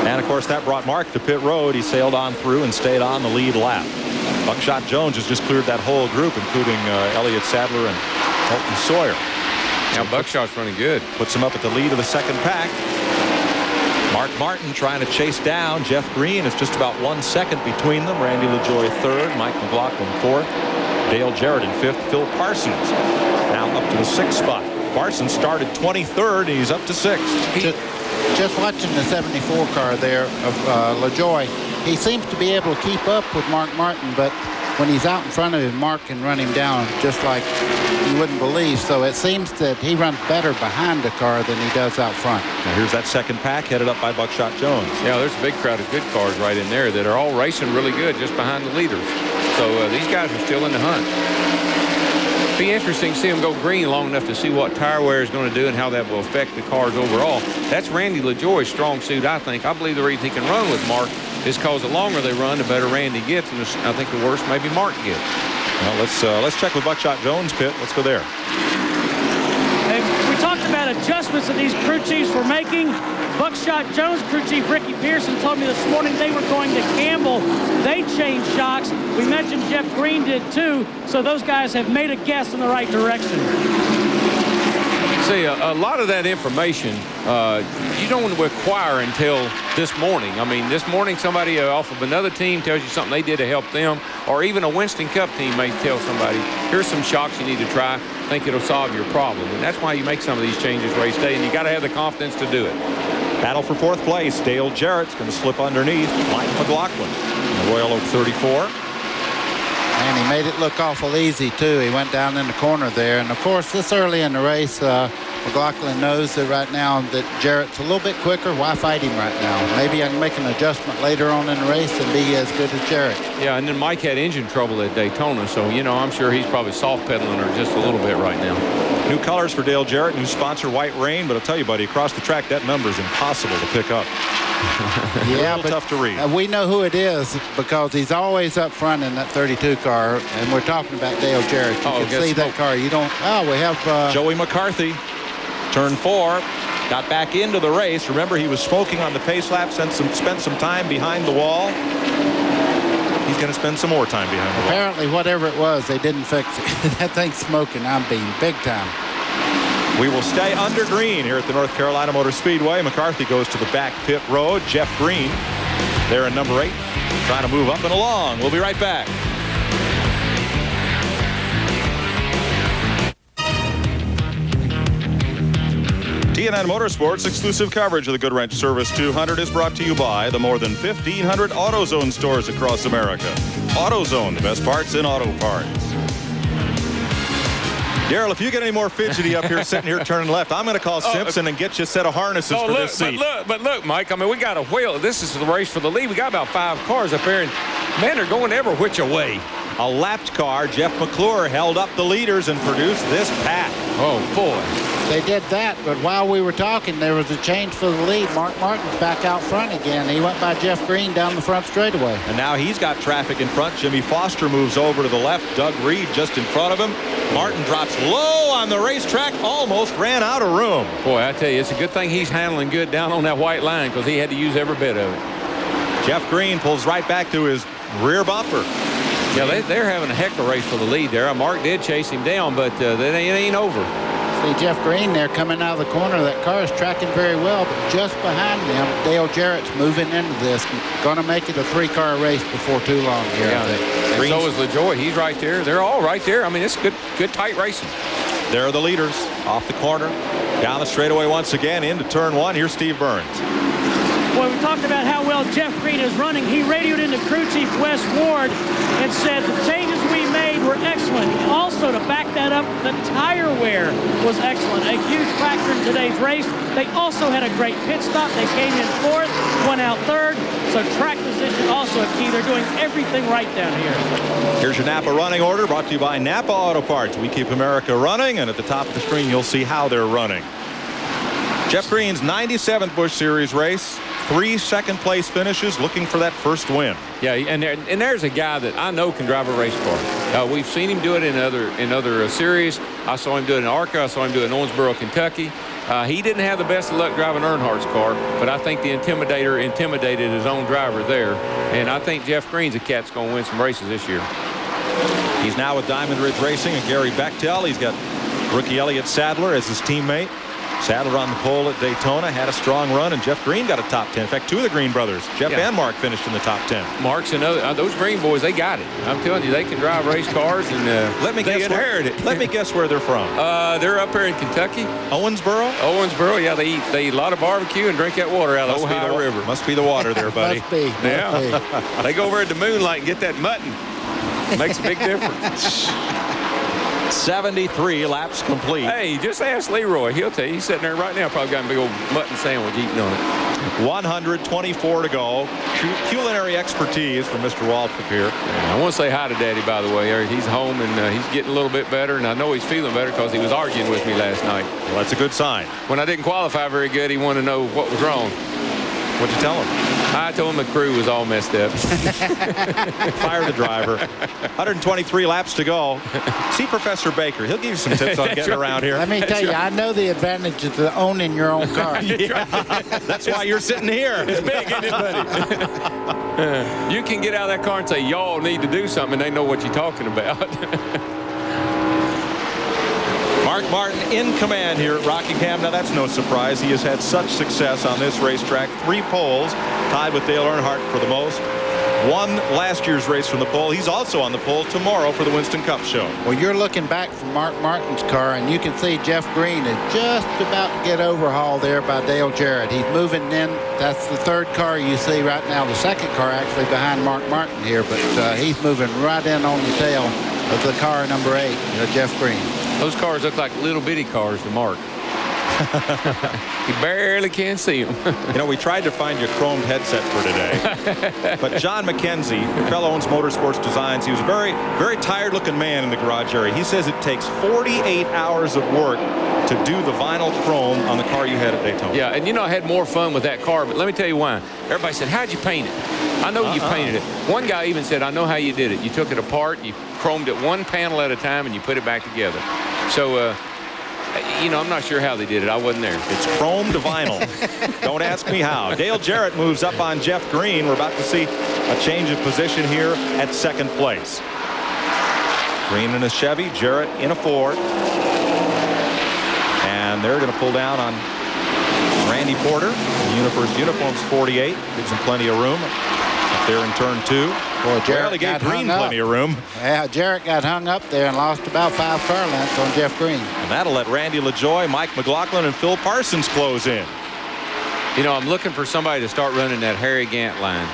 And, of course, that brought Mark to pit road. He sailed on through and stayed on the lead lap. Buckshot Jones has just cleared that whole group, including Elliott Sadler and Colton Sawyer. Now, Buckshot's running good. Puts him up at the lead of the second pack. Mark Martin trying to chase down Jeff Green. It's just about 1 second between them. Randy LaJoie third, Mike McLaughlin fourth, Dale Jarrett in fifth, Phil Parsons now up to the 6th spot. Parsons started 23rd, and he's up to 6th. Just watching the 74 car there of LaJoie, he seems to be able to keep up with Mark Martin, but when he's out in front of him, Mark can run him down just like you wouldn't believe. So it seems that he runs better behind the car than he does out front. Now here's that second pack headed up by Buckshot Jones. Yeah, there's a big crowd of good cars right in there that are all racing really good just behind the leaders. So these guys are still in the hunt. Be interesting to see them go green long enough to see what tire wear is going to do and how that will affect the cars overall. That's Randy LaJoie's strong suit, I think. I believe the reason he can run with Mark is because the longer they run, the better Randy gets, and I think the worse maybe Mark gets. Well, let's check with Buckshot Jones' pit. Let's go there. And we talked about adjustments that these crew chiefs were making. Buckshot Jones crew chief Ricky Pearson told me this morning they were going to Campbell. They changed shocks. We mentioned Jeff Green did too, so those guys have made a guess in the right direction. See, a lot of that information you don't acquire until this morning. I mean, this morning somebody off of another team tells you something they did to help them, or even a Winston Cup team may tell somebody, here's some shocks you need to try, think it'll solve your problem. And that's why you make some of these changes race day, and you got to have the confidence to do it. Battle for 4th place. Dale Jarrett's going to slip underneath Mike McLaughlin in the Royal Oak 34. And he made it look awful easy, too. He went down in the corner there. And, of course, this early in the race, McLaughlin knows that right now that Jarrett's a little bit quicker. Why fight him right now? Maybe I can make an adjustment later on in the race and be as good as Jarrett. Yeah, and then Mike had engine trouble at Daytona, so, you know, I'm sure he's probably soft-pedaling her just a little bit right now. New colors for Dale Jarrett, new sponsor, White Rain. But I'll tell you, buddy, across the track, that number is impossible to pick up. Yeah, but tough to read. We know who it is because he's always up front in that 32 car, and we're talking about Dale Jarrett. You can see that car. You don't. Oh, we have Joey McCarthy, turn 4, got back into the race. Remember, he was smoking on the pace lap. Spent some time behind the wall. He's going to spend some more time behind the wall. Apparently, whatever it was, they didn't fix it. That thing's smoking. I'm being big time. We will stay under green here at the North Carolina Motor Speedway. McCarthy goes to the back pit road. Jeff Green there in number 8, trying to move up and along. We'll be right back. TNN Motorsports exclusive coverage of the Goodwrench Service 200 is brought to you by the more than 1,500 AutoZone stores across America. AutoZone, the best parts in auto parts. Daryl, if you get any more fidgety up here, sitting here turning left, I'm going to call Simpson and get you a set of harnesses for this seat. But look, Mike, I mean, we got a wheel. This is the race for the lead. We got about 5 cars up here, and, man, they're going every which way. A lapped car, Jeff McClure, held up the leaders and produced this pack. Oh, boy. They did that, but while we were talking, there was a change for the lead. Mark Martin's back out front again. He went by Jeff Green down the front straightaway. And now he's got traffic in front. Jimmy Foster moves over to the left. Doug Reed just in front of him. Martin drops low on the racetrack, almost ran out of room. Boy, I tell you, it's a good thing he's handling good down on that white line because he had to use every bit of it. Jeff Green pulls right back to his rear bumper. Yeah, they're having a heck of a race for the lead there. Mark did chase him down, but it ain't over. See Jeff Green there coming out of the corner. That car is tracking very well, but just behind them, Dale Jarrett's moving into this. Going to make it a 3-car race before too long here. Yeah, and so is LaJoy. He's right there. They're all right there. I mean, it's good tight racing. There are the leaders off the corner. Down the straightaway once again into turn 1. Here's Steve Burns. Boy, we talked about how well Jeff Green is running. He radioed into crew chief Wes Ward and said the changes we made were excellent. Also, to back that up, the tire wear was excellent. A huge factor in today's race. They also had a great pit stop. They came in 4th, went out 3rd. So track position also a key. They're doing everything right down here. Here's your Napa running order brought to you by Napa Auto Parts. We keep America running, and at the top of the screen, you'll see how they're running. Jeff Green's 97th Busch Series race. 3 second-place finishes, looking for that first win. Yeah, and there's a guy that I know can drive a race car. We've seen him do it in other series. I saw him do it in ARCA. I saw him do it in Owensboro, Kentucky. He didn't have the best of luck driving Earnhardt's car, but I think the Intimidator intimidated his own driver there. And I think Jeff Green's a cat that's going to win some races this year. He's now with Diamond Ridge Racing and Gary Bechtel. He's got rookie Elliott Sadler as his teammate. Sadler on the pole at Daytona, had a strong run, and Jeff Green got a top 10. In fact, 2 of the Green brothers, Jeff and Mark, finished in the top 10. Mark's another. Those Green boys, they got it. I'm telling you, they can drive race cars, and let me guess where they're from. They're up here in Kentucky. Owensboro? Owensboro, yeah. They eat a lot of barbecue and drink that water out of the Ohio River. Must be the water there, buddy. Must be. They go over at the Moonlight and get that mutton. Makes a big difference. 73 laps complete. Hey, just ask Leroy. He'll tell you. He's sitting there right now, probably got a big old mutton sandwich eating on it. 124 to go. Culinary expertise from Mr. Waltrip here. I want to say hi to Daddy, by the way. He's home, and he's getting a little bit better, and I know he's feeling better because he was arguing with me last night. Well, that's a good sign. When I didn't qualify very good, he wanted to know what was wrong. What'd you tell him? I told him the crew was all messed up. Fire the driver. 123 laps to go. See Professor Baker. He'll give you some tips on getting around here. Let me tell you, I know the advantage of owning your own car. That's why you're sitting here. It's big, isn't it, buddy? You can get out of that car and say, y'all need to do something, and they know what you're talking about. Mark Martin in command here at Rockingham. Now, that's no surprise. He has had such success on this racetrack. 3 poles, tied with Dale Earnhardt for the most. Won last year's race from the pole. He's also on the pole tomorrow for the Winston Cup show. Well, you're looking back from Mark Martin's car, and you can see Jeff Green is just about to get overhauled there by Dale Jarrett. He's moving in. That's the 3rd car you see right now. The 2nd car actually behind Mark Martin here, but he's moving right in on the tail of the car number 8, Jeff Green. Those cars look like little bitty cars to Mark. You barely can see them. We tried to find you a chromed headset for today. But John McKenzie, the fellow owns Motorsports Designs, he was a very, very tired-looking man in the garage area. He says it takes 48 hours of work to do the vinyl chrome on the car you had at Daytona. Yeah, and I had more fun with that car, but let me tell you why. Everybody said, how'd you paint it? I know you painted it. One guy even said, I know how you did it. You took it apart, you chromed it one panel at a time, and you put it back together. So, I'm not sure how they did it. I wasn't there. It's chrome to vinyl. Don't ask me how. Dale Jarrett moves up on Jeff Green. We're about to see a change of position here at 2nd place. Green in a Chevy, Jarrett in a Ford. And they're going to pull down on Randy Porter. The UniFirst uniform's 48. Gives him plenty of room up there in turn 2. Boy, Jarrett gave Green plenty of room. Yeah, Jarrett got hung up there and lost about 5 car lengths on Jeff Green. And that'll let Randy LaJoy, Mike McLaughlin, and Phil Parsons close in. I'm looking for somebody to start running that Harry Gant line.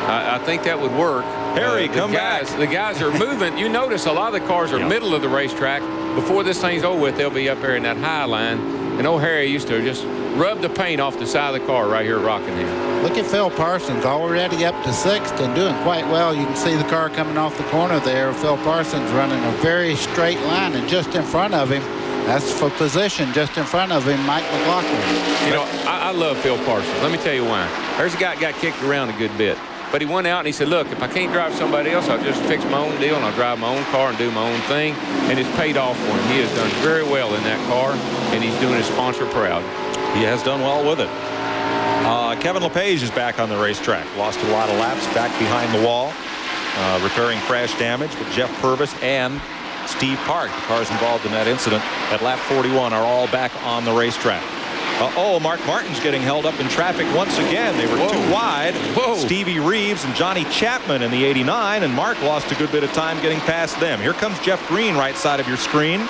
I think that would work. Harry, come back. The guys are moving. You notice a lot of the cars are middle of the racetrack. Before this thing's over with, they'll be up there in that high line. And old Harry used to just rub the paint off the side of the car right here at Rockingham. Look at Phil Parsons, already up to 6th and doing quite well. You can see the car coming off the corner there. Phil Parsons running a very straight line, and just in front of him, that's for position, just in front of him, Mike McLaughlin. You know, I love Phil Parsons. Let me tell you why. There's a guy that got kicked around a good bit. But he went out and he said, look, if I can't drive somebody else, I'll just fix my own deal and I'll drive my own car and do my own thing. And it's paid off for him. He has done very well in that car, and he's doing his sponsor proud. He has done well with it. Kevin LePage is back on the racetrack. Lost a lot of laps back behind the wall, repairing crash damage. But Jeff Purvis and Steve Park, the cars involved in that incident at lap 41, are all back on the racetrack. Mark Martin's getting held up in traffic once again. They were too wide. Stevie Reeves and Johnny Chapman in the 89, and Mark lost a good bit of time getting past them. Here comes Jeff Green, right side of your screen.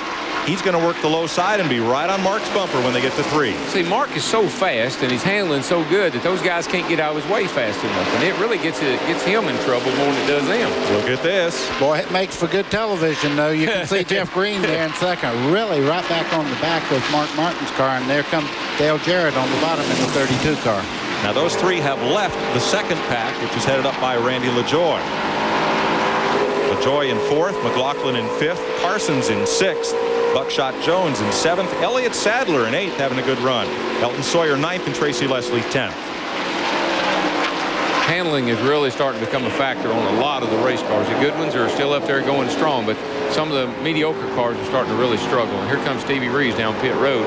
He's going to work the low side and be right on Mark's bumper when they get to 3. See, Mark is so fast and he's handling so good that those guys can't get out of his way fast enough. And it really gets him in trouble more than it does them. Look at this. Boy, it makes for good television, though. You can see Jeff Green there in second, really right back on the back of Mark Martin's car. And there comes Dale Jarrett on the bottom in the 32 car. Now, those 3 have left the second pack, which is headed up by Randy LaJoy. LaJoy in 4th, McLaughlin in 5th, Parsons in 6th. Buckshot Jones in 7th. Elliott Sadler in 8th, having a good run. Elton Sawyer 9th and Tracy Leslie 10th. Handling is really starting to become a factor on a lot of the race cars. The good ones are still up there going strong, but some of the mediocre cars are starting to really struggle. And here comes Stevie Reeves down pit road.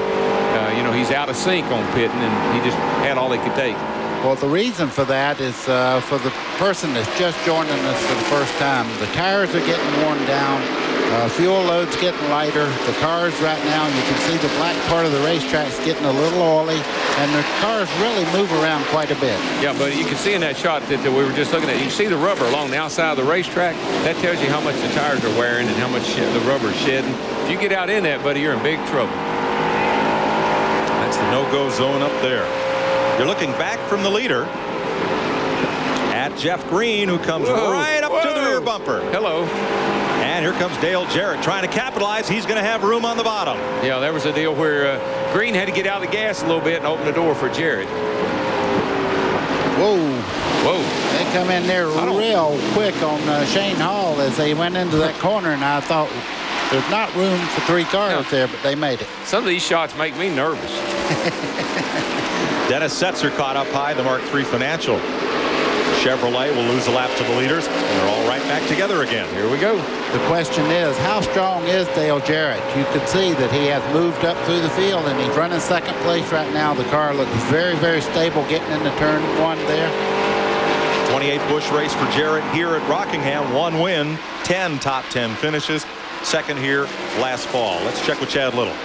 You know, he's out of sync on pitting, and he just had all he could take. Well, the reason for that is for the person that's just joining us for the first time. The tires are getting worn down. Fuel load's getting lighter. The cars right now, you can see the black part of the racetrack's getting a little oily, and the cars really move around quite a bit. Yeah, but you can see in that shot that we were just looking at, you can see the rubber along the outside of the racetrack. That tells you how much the tires are wearing and how much the rubber is shedding. If you get out in that, buddy, you're in big trouble. That's the no-go zone up there. You're looking back from the leader at Jeff Green, who comes right up to the rear bumper. Hello. And here comes Dale Jarrett trying to capitalize. He's going to have room on the bottom. Yeah, there was a deal where Green had to get out of the gas a little bit and open the door for Jarrett. Whoa. Whoa. They come in there real quick on Shane Hall as they went into that corner, and I thought there's not room for 3 cars there, but they made it. Some of these shots make me nervous. Dennis Setzer caught up high, the Mark III Financial. Chevrolet will lose a lap to the leaders, and they're all right back together again. Here we go. The question is, how strong is Dale Jarrett? You can see that he has moved up through the field, and he's running second place right now. The car looks very, very stable getting into turn 1 there. 28 Busch race for Jarrett here at Rockingham. 1 win, 10 top 10 finishes. Second here last fall. Let's check with Chad Little.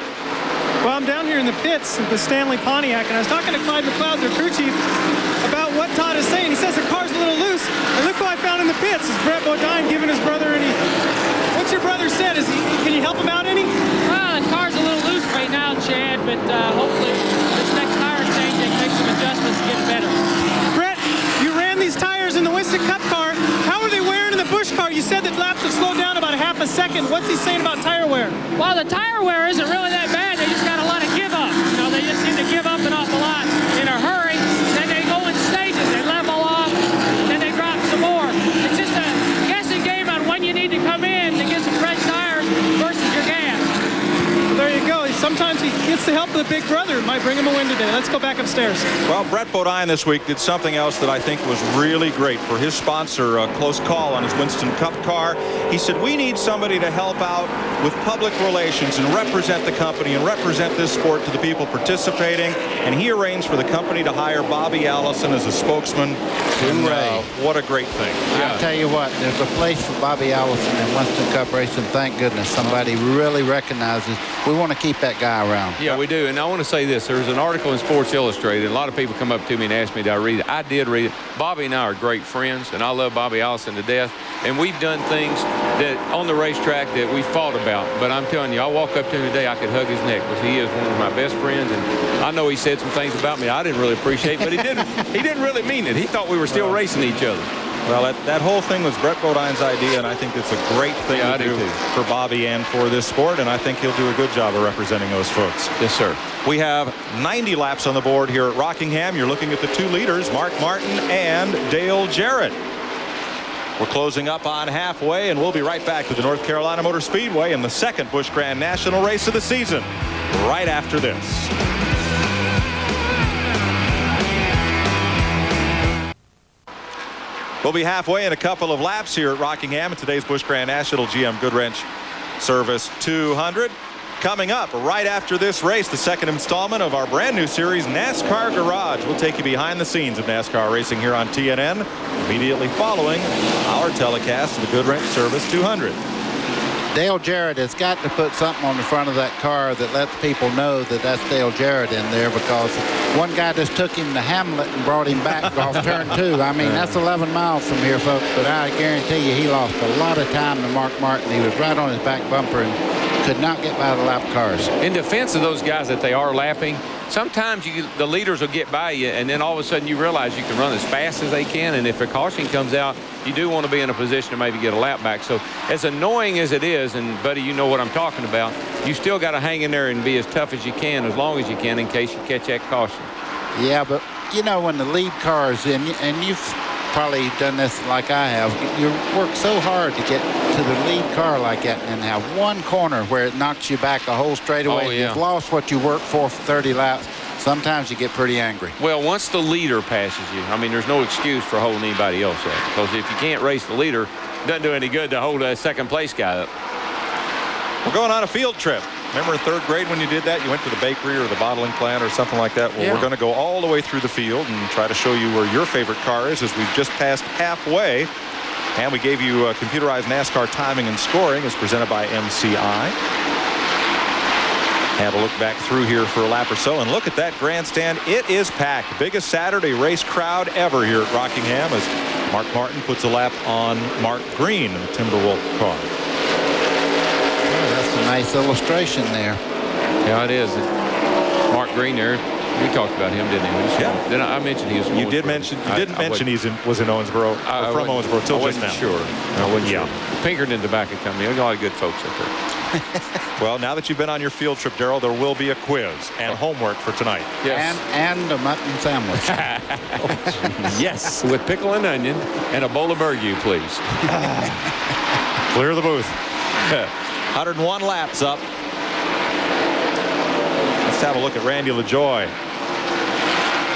Well, I'm down here in the pits at the Stanley Pontiac, and I was talking to Clyde McLeod, their crew chief, about what Todd is saying. He says the car's a little loose. And look who I found in the pits. It's Brett Bodine giving his brother any. What's your brother said? Can you help him out any? Well, the car's a little loose right now, Chad, but hopefully this next tire change, they can make some adjustments to get better. Brett, you ran these tires in the Winston Cup car. How are they wearing in the Busch car? You said that laps would slow down about a half a second. What's he saying about tire wear? Well, the tire wear isn't really that bad. They just got a lot of give up. You know, they just seem to give up an awful lot in a hurry. Then they go in stages. They level off. Then they drop some more. It's just a guessing game on when you need to come in to get some fresh tires versus your gas. Well, there you go. Sometimes he gets the help of the big brother. It might bring him a win today. Let's go back upstairs. Well, Brett Bodine this week did something else that I think was really great for his sponsor. A close call on his Winston Cup car. He said, we need somebody to help out with public relations and represent the company and represent this sport to the people participating. And he arranged for the company to hire Bobby Allison as a spokesman. Hooray. What a great thing. I'll tell you what, there's a place for Bobby Allison in Winston Cup racing. Thank goodness somebody really recognizes. We want to keep that guy around. Yeah, we do. And I want to say this. There was an article in Sports Illustrated. A lot of people come up to me and ask me, did I read it? I did read it. Bobby and I are great friends, and I love Bobby Allison to death. And we've done things that on the racetrack that we fought about. But I'm telling you, I walk up to him today, I could hug his neck because he is one of my best friends. And I know he said some things about me I didn't really appreciate, but he didn't really mean it. He thought we were still racing each other. Well, that whole thing was Brett Bodine's idea, and I think it's a great thing to do for Bobby and for this sport, and I think he'll do a good job of representing those folks. Yes, sir. We have 90 laps on the board here at Rockingham. You're looking at the two leaders, Mark Martin and Dale Jarrett. We're closing up on halfway, and we'll be right back to the North Carolina Motor Speedway in the second Busch Grand National race of the season right after this. We'll be halfway in a couple of laps here at Rockingham in today's Busch Grand National GM Goodwrench Service 200. Coming up right after this race, the second installment of our brand new series, NASCAR Garage. We'll take you behind the scenes of NASCAR racing here on TNN immediately following our telecast of the Goodwrench Service 200. Dale Jarrett has got to put something on the front of that car that lets people know that that's Dale Jarrett in there, because one guy just took him to Hamlet and brought him back off turn 2. I mean, that's 11 miles from here, folks, but I guarantee you he lost a lot of time to Mark Martin. He was right on his back bumper and could not get by the lap cars. In defense of those guys that they are lapping, sometimes the leaders will get by you, and then all of a sudden you realize you can run as fast as they can, and if a caution comes out, you do want to be in a position to maybe get a lap back. So as annoying as it is, and buddy, you know what I'm talking about, you still got to hang in there and be as tough as you can, as long as you can, in case you catch that caution. Yeah, but you know, when the lead car is in, and you've probably done this like I have, you work so hard to get to the lead car like that, and have one corner where it knocks you back a whole straightaway. Oh, yeah. You've lost what you worked for 30 laps. Sometimes you get pretty angry. Well, once the leader passes you, I mean, there's no excuse for holding anybody else up, because if you can't race the leader, it doesn't do any good to hold a second place guy up. We're going on a field trip. Remember in third grade when you did that? You went to the bakery or the bottling plant or something like that. Well, yeah. We're going to go all the way through the field and try to show you where your favorite car is, as we've just passed halfway. And we gave you computerized NASCAR timing and scoring as presented by MCI. Have a look back through here for a lap or so, and look at that grandstand. It is packed. Biggest Saturday race crowd ever here at Rockingham as Mark Martin puts a lap on Mark Green in the Timberwolf car. That's a nice illustration there. Yeah, it is. Mark Green there, we talked about him, didn't we? Yeah. Then I mentioned he was from You Owensboro. didn't mention he was in Owensboro, from Owensboro till just now. Sure. I wasn't sure. Pinkerton Tobacco Company. There's a lot of good folks up there. Well, now that you've been on your field trip, Darrell, there will be a quiz and homework for tonight. Yes. And a mutton sandwich. Yes, with pickle and onion and a bowl of burgoo, please. Clear the booth. 101 laps up. Let's have a look at Randy LaJoy.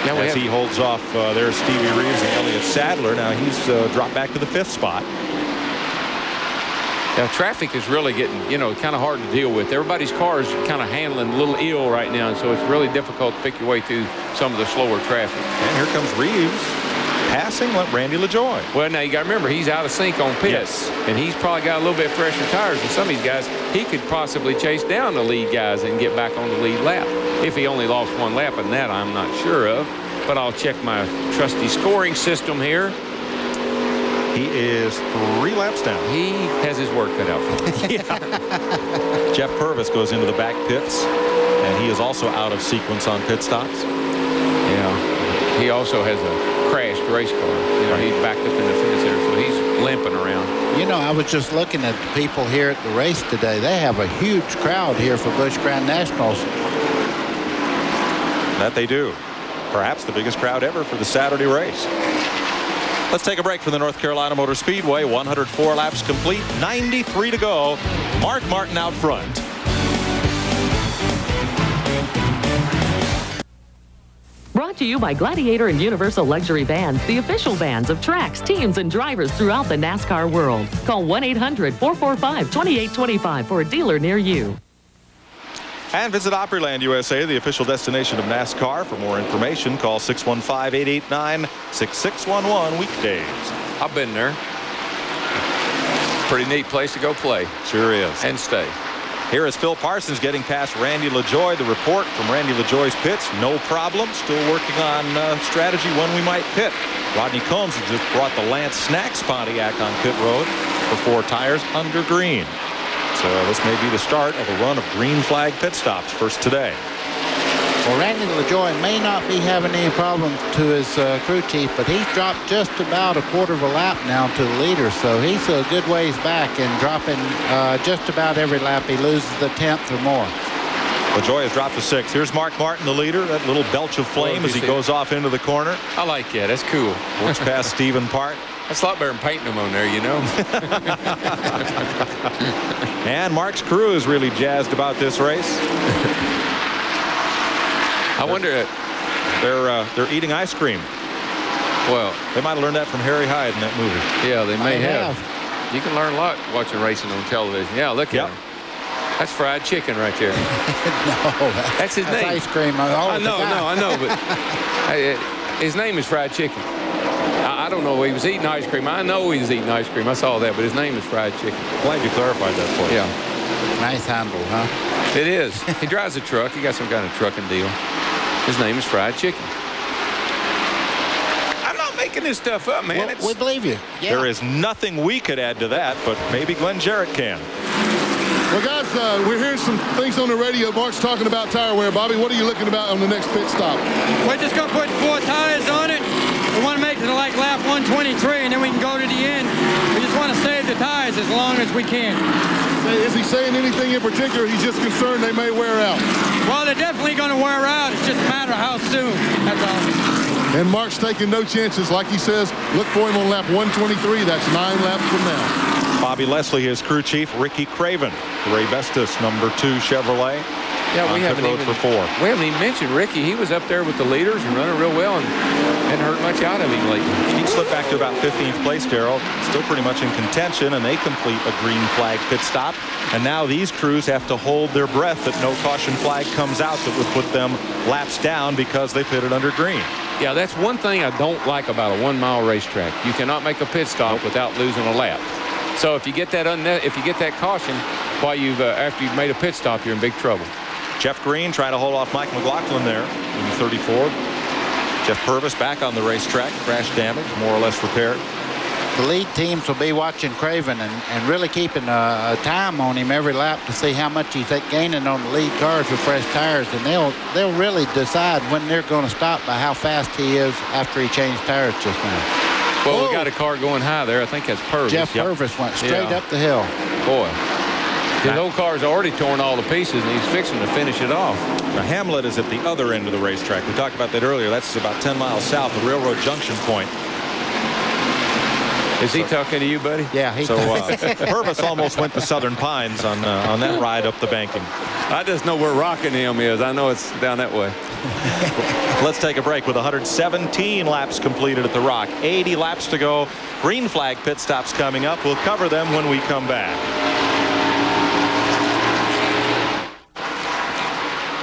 As he holds off there's Stevie Reeves and Elliott Sadler. Now he's dropped back to the 5th spot. Now, traffic is really getting, kind of hard to deal with. Everybody's car is kind of handling a little ill right now, and so it's really difficult to pick your way through some of the slower traffic. And here comes Reeves passing Randy LaJoy. Well, now you got to remember, he's out of sync on pits, and he's probably got a little bit fresher tires than some of these guys. He could possibly chase down the lead guys and get back on the lead lap. If he only lost one lap, and that I'm not sure of, but I'll check my trusty scoring system here. He is 3 laps down. He has his work cut out for him. Jeff Purvis goes into the back pits, and he is also out of sequence on pit stops. Yeah. He also has a crashed race car. He's backed up in the fence there, so he's limping around. I was just looking at the people here at the race today. They have a huge crowd here for Busch Grand Nationals. That they do. Perhaps the biggest crowd ever for the Saturday race. Let's take a break from the North Carolina Motor Speedway. 104 laps complete, 93 to go. Mark Martin out front. Brought to you by Gladiator and Universal Luxury Vans, the official vans of tracks, teams, and drivers throughout the NASCAR world. Call 1-800-445-2825 for a dealer near you. And visit Opryland USA, the official destination of NASCAR. For more information, call 615-889-6611 weekdays. I've been there. Pretty neat place to go play. Sure is. And stay. Here is Phil Parsons getting past Randy LaJoy. The report from Randy LaJoy's pits, no problem. Still working on strategy when we might pit. Rodney Combs has just brought the Lance Snacks Pontiac on pit road for 4 tires under green. So this may be the start of a run of green flag pit stops first today. Well, Randy LaJoie may not be having any problem to his crew chief, but he's dropped just about a quarter of a lap now to the leader, so he's a good ways back and dropping just about every lap. He loses the 10th or more. LaJoie has dropped to 6. Here's Mark Martin, the leader. That little belch of flame as he goes off into the corner. I like that. That's cool. Works past Stephen Part. That's a lot better than painting them on there, you know. And Mark's crew is really jazzed about this race. I wonder. They're eating ice cream. Well, they might have learned that from Harry Hyde in that movie. Yeah, they may have. You can learn a lot watching racing on television. Yeah, look at him. That's fried chicken right there. No, that's his name. Ice cream. I know, but his name is Fried Chicken. I don't know. He was eating ice cream. I know he was eating ice cream. I saw that, but his name is Fried Chicken. Glad you clarified that for us. Yeah. Nice handle, huh? It is. He drives a truck. He got some kind of trucking deal. His name is Fried Chicken. I'm not making this stuff up, man. Well, we believe you. Yeah. There is nothing we could add to that, but maybe Glenn Jarrett can. Well, guys, we're hearing some things on the radio. Mark's talking about tire wear. Bobby, what are you looking about on the next pit stop? We're just going to put 4 tires on it. We want to make it like lap 123, and then we can go to the end. We just want to save the tires as long as we can. Is he saying anything in particular? He's just concerned they may wear out. Well, they're definitely going to wear out. It's just a matter of how soon. That's all. And Mark's taking no chances. Like he says, look for him on lap 123. That's 9 laps from now. Bobby Leslie, his crew chief. Ricky Craven, Ray Bestis, number 2 Chevrolet. Yeah, we haven't even for 4. We haven't even mentioned Ricky. He was up there with the leaders and running real well and hadn't heard much out of him lately. He slipped back to about 15th place, Darrell. Still pretty much in contention, and they complete a green flag pit stop. And now these crews have to hold their breath that no caution flag comes out that would put them laps down because they pitted under green. Yeah, that's one thing I don't like about a 1-mile racetrack. You cannot make a pit stop without losing a lap. So if you get that caution while after you've made a pit stop, you're in big trouble. Jeff Green trying to hold off Mike McLaughlin there in 34. Jeff Purvis back on the racetrack. Crash damage, more or less repaired. The lead teams will be watching Craven and really keeping a time on him every lap to see how much he's gaining on the lead cars with fresh tires, and they'll really decide when they're going to stop by how fast he is after he changed tires just now. Well, we got a car going high there. I think that's Purvis. Jeff Purvis went straight up the hill. Boy. His old car's already torn all to pieces, and he's fixing to finish it off. Now, Hamlet is at the other end of the racetrack. We talked about that earlier. That's about 10 miles south of Railroad Junction Point. Is he talking to you, buddy? Yeah. Purvis almost went to Southern Pines on that ride up the banking. I just know where Rockingham is. I know it's down that way. Let's take a break with 117 laps completed at the Rock. 80 laps to go. Green flag pit stops coming up. We'll cover them when we come back.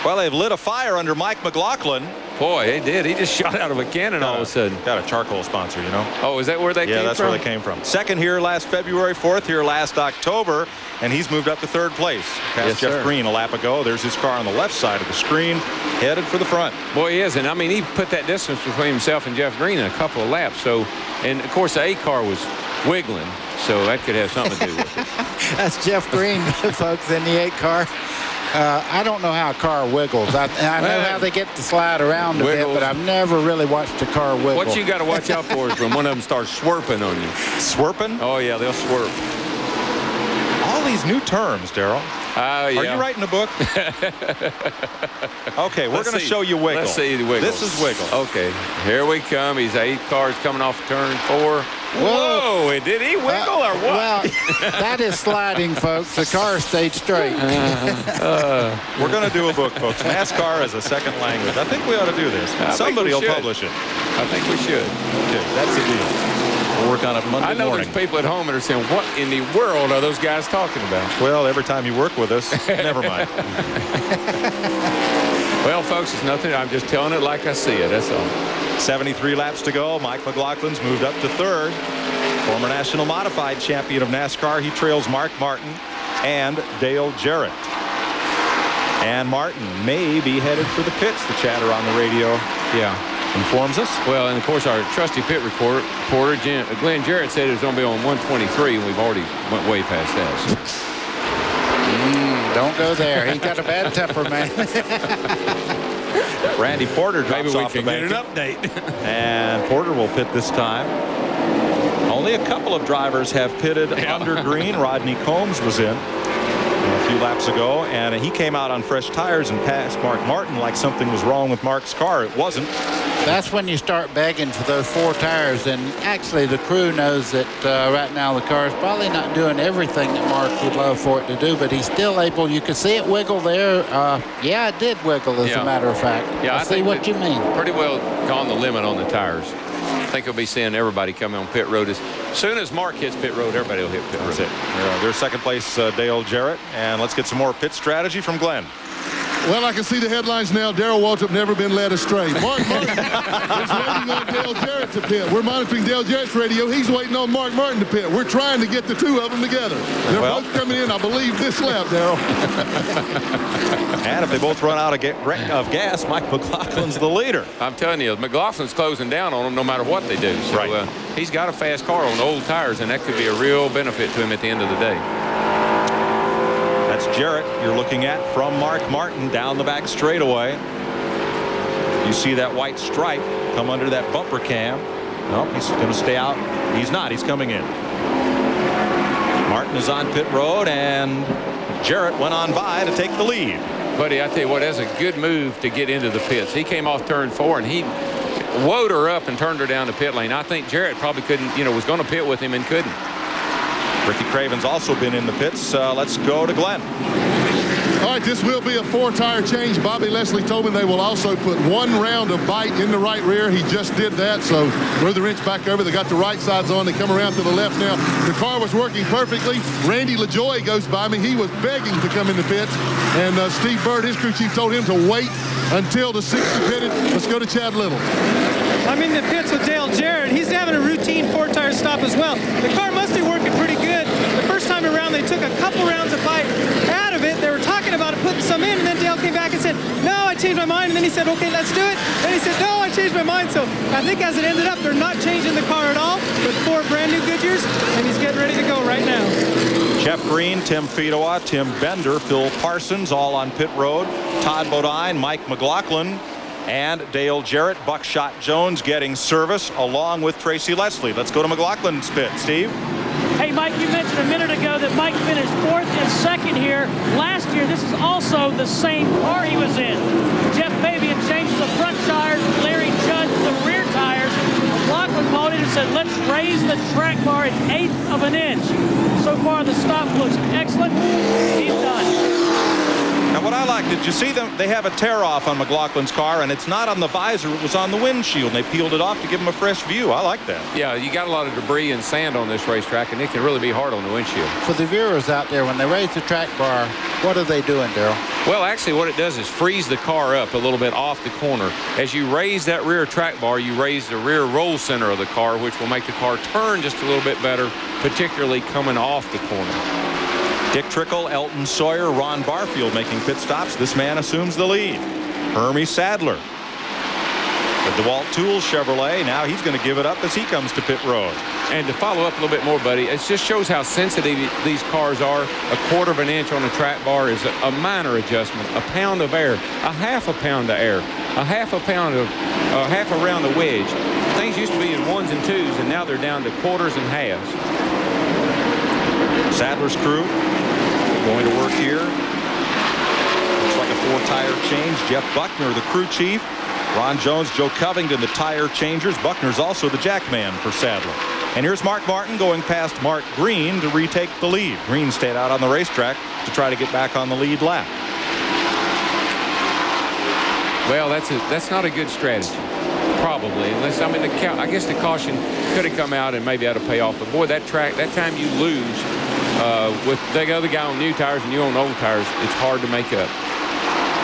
Well, they've lit a fire under Mike McLaughlin. Boy, they did. He just shot out of a cannon all of a sudden. Got a charcoal sponsor, you know. Oh, is that where they came from? Yeah, that's where they came from. Second here last February, 4th here last October, and he's moved up to 3rd place. Passed Jeff Green a lap ago. There's his car on the left side of the screen, headed for the front. Boy, he is, and I mean, he put that distance between himself and Jeff Green in a couple of laps. So, and of course, the 8 car was wiggling, so that could have something to do with it. That's Jeff Green, folks, in the 8 car. I don't know how a car wiggles. I know how they get to slide around a bit, but I've never really watched a car wiggle. What you got to watch out for is when one of them starts swerping on you. Swerping? Oh, yeah, they'll swerp. All these new terms, Darrell. Yeah. Are you writing a book? Okay, we're going to show you Wiggle. Let's see the Wiggle. This is Wiggle. Okay, here we come. He's 8 cars coming off turn 4. Whoa, did he wiggle or what? Well, that is sliding, folks. The car stayed straight. We're going to do a book, folks. NASCAR as a second language. I think we ought to do this. Somebody will publish it. I think we should. Okay, that's the deal. We'll work on it Monday morning. I know there's people at home that are saying, what in the world are those guys talking about? Well, every time you work with us, never mind. Well, folks, it's nothing. I'm just telling it like I see it. That's all. 73 laps to go. Mike McLaughlin's moved up to 3rd. Former national modified champion of NASCAR. He trails Mark Martin and Dale Jarrett. And Martin may be headed for the pits. The chatter on the radio informs us. Well, and of course, our trusty pit reporter Glenn Jarrett said it was going to be on 123, and we've already went way past that. Don't go there. He's got a bad temper, man. Randy Porter drops Maybe we off the can get an banking. update. And Porter will pit this time. Only a couple of drivers have pitted under green. Rodney Combs was in a few laps ago, and he came out on fresh tires and passed Mark Martin like something was wrong with Mark's car. It wasn't. That's when you start begging for those 4 tires, and actually the crew knows that right now the car is probably not doing everything that Mark would love for it to do, but he's still able. You can see it wiggle there. Yeah, it did wiggle, as a matter of fact. Yeah, I see what you mean. Pretty well gone the limit on the tires. I think we'll be seeing everybody coming on pit road. As soon as Mark hits pit road, everybody will hit pit road. That's it. There's second place Dale Jarrett. And let's get some more pit strategy from Glenn. Well, I can see the headlines now. Darrell Waltrip never been led astray. Mark Martin is waiting on Dale Jarrett to pit. We're monitoring Dale Jarrett's radio. He's waiting on Mark Martin to pit. We're trying to get the 2 of them together. They're both coming in, I believe, this lap, Darrell. And if they both run out of gas, Mike McLaughlin's the leader. I'm telling you, McLaughlin's closing down on them no matter what they do. So he's got a fast car on old tires, and that could be a real benefit to him at the end of the day. That's Jarrett you're looking at from Mark Martin down the back straightaway. You see that white stripe come under that bumper cam. Nope, he's going to stay out. He's not. He's coming in. Martin is on pit road, and Jarrett went on by to take the lead. Buddy, I tell you what, that's a good move to get into the pits. He came off turn 4, and he woed her up and turned her down the pit lane. I think Jarrett probably couldn't, was going to pit with him and couldn't. Ricky Craven's also been in the pits. Let's go to Glenn. All right, this will be a 4-tire change. Bobby Leslie told me they will also put 1 round of bite in the right rear. He just did that, so throw the wrench back over. They got the right sides on. They come around to the left now. The car was working perfectly. Randy LaJoie goes by me. He was begging to come in the pits, and Steve Bird, his crew chief, told him to wait until the 60 pitted. Let's go to Chad Little. I'm in the pits with Dale Jarrett. He's having a routine 4-tire stop as well. The car must be working pretty good. The first time around, they took a couple rounds of bite out of it. They were talking about it, putting some in, and then Dale came back and said, no, I changed my mind. And then he said, okay, let's do it. Then he said, no, I changed my mind. So I think as it ended up, they're not changing the car at all, but 4 brand new Goodyears, and he's getting ready to go right now. Jeff Green, Tim Fedowa, Tim Bender, Phil Parsons, all on pit road. Todd Bodine, Mike McLaughlin, and Dale Jarrett. Buckshot Jones getting service along with Tracy Leslie. Let's go to McLaughlin's pit. Steve? Hey, Mike, you mentioned a minute ago that Mike finished 4th and 2nd here. Last year, this is also the same car he was in. Jeff Fabian changes the front tires. Larry Judd the rear tires. McLaughlin called in and said, let's raise the track bar an 1/8 of an inch. So far, the stop looks excellent. He's done. Now, what I like, did you see them? They have a tear-off on McLaughlin's car, and it's not on the visor. It was on the windshield. They peeled it off to give him a fresh view. I like that. Yeah, you got a lot of debris and sand on this racetrack, and it can really be hard on the windshield. For the viewers out there, when they raise the track bar, what are they doing, Darrell? Well, actually, what it does is freeze the car up a little bit off the corner. As you raise that rear track bar, you raise the rear roll center of the car, which will make the car turn just a little bit better, particularly coming off the corner. Dick Trickle, Elton Sawyer, Ron Barfield making pit stops. This man assumes the lead. Hermie Sadler. The DeWalt Tools Chevrolet, now he's going to give it up as he comes to pit road. And to follow up a little bit more, buddy, it just shows how sensitive these cars are. A 1/4 of an inch on the track bar is a minor adjustment. A pound of air, a 1/2 a pound of air, a 1/2 a pound of, 1/2 around the wedge. Things used to be in 1s and 2s, and now they're down to 1/4s and 1/2s. Sadler's crew going to work here. Looks like a 4-tire change. Jeff Buckner, the crew chief. Ron Jones, Joe Covington, the tire changers. Buckner's also the jack man for Sadler. And here's Mark Martin going past Mark Green to retake the lead. Green stayed out on the racetrack to try to get back on the lead lap. Well, that's not a good strategy. Probably, unless I guess the caution could have come out and maybe had to pay off. But boy, that time you lose with the other guy on new tires and you on old tires, it's hard to make up.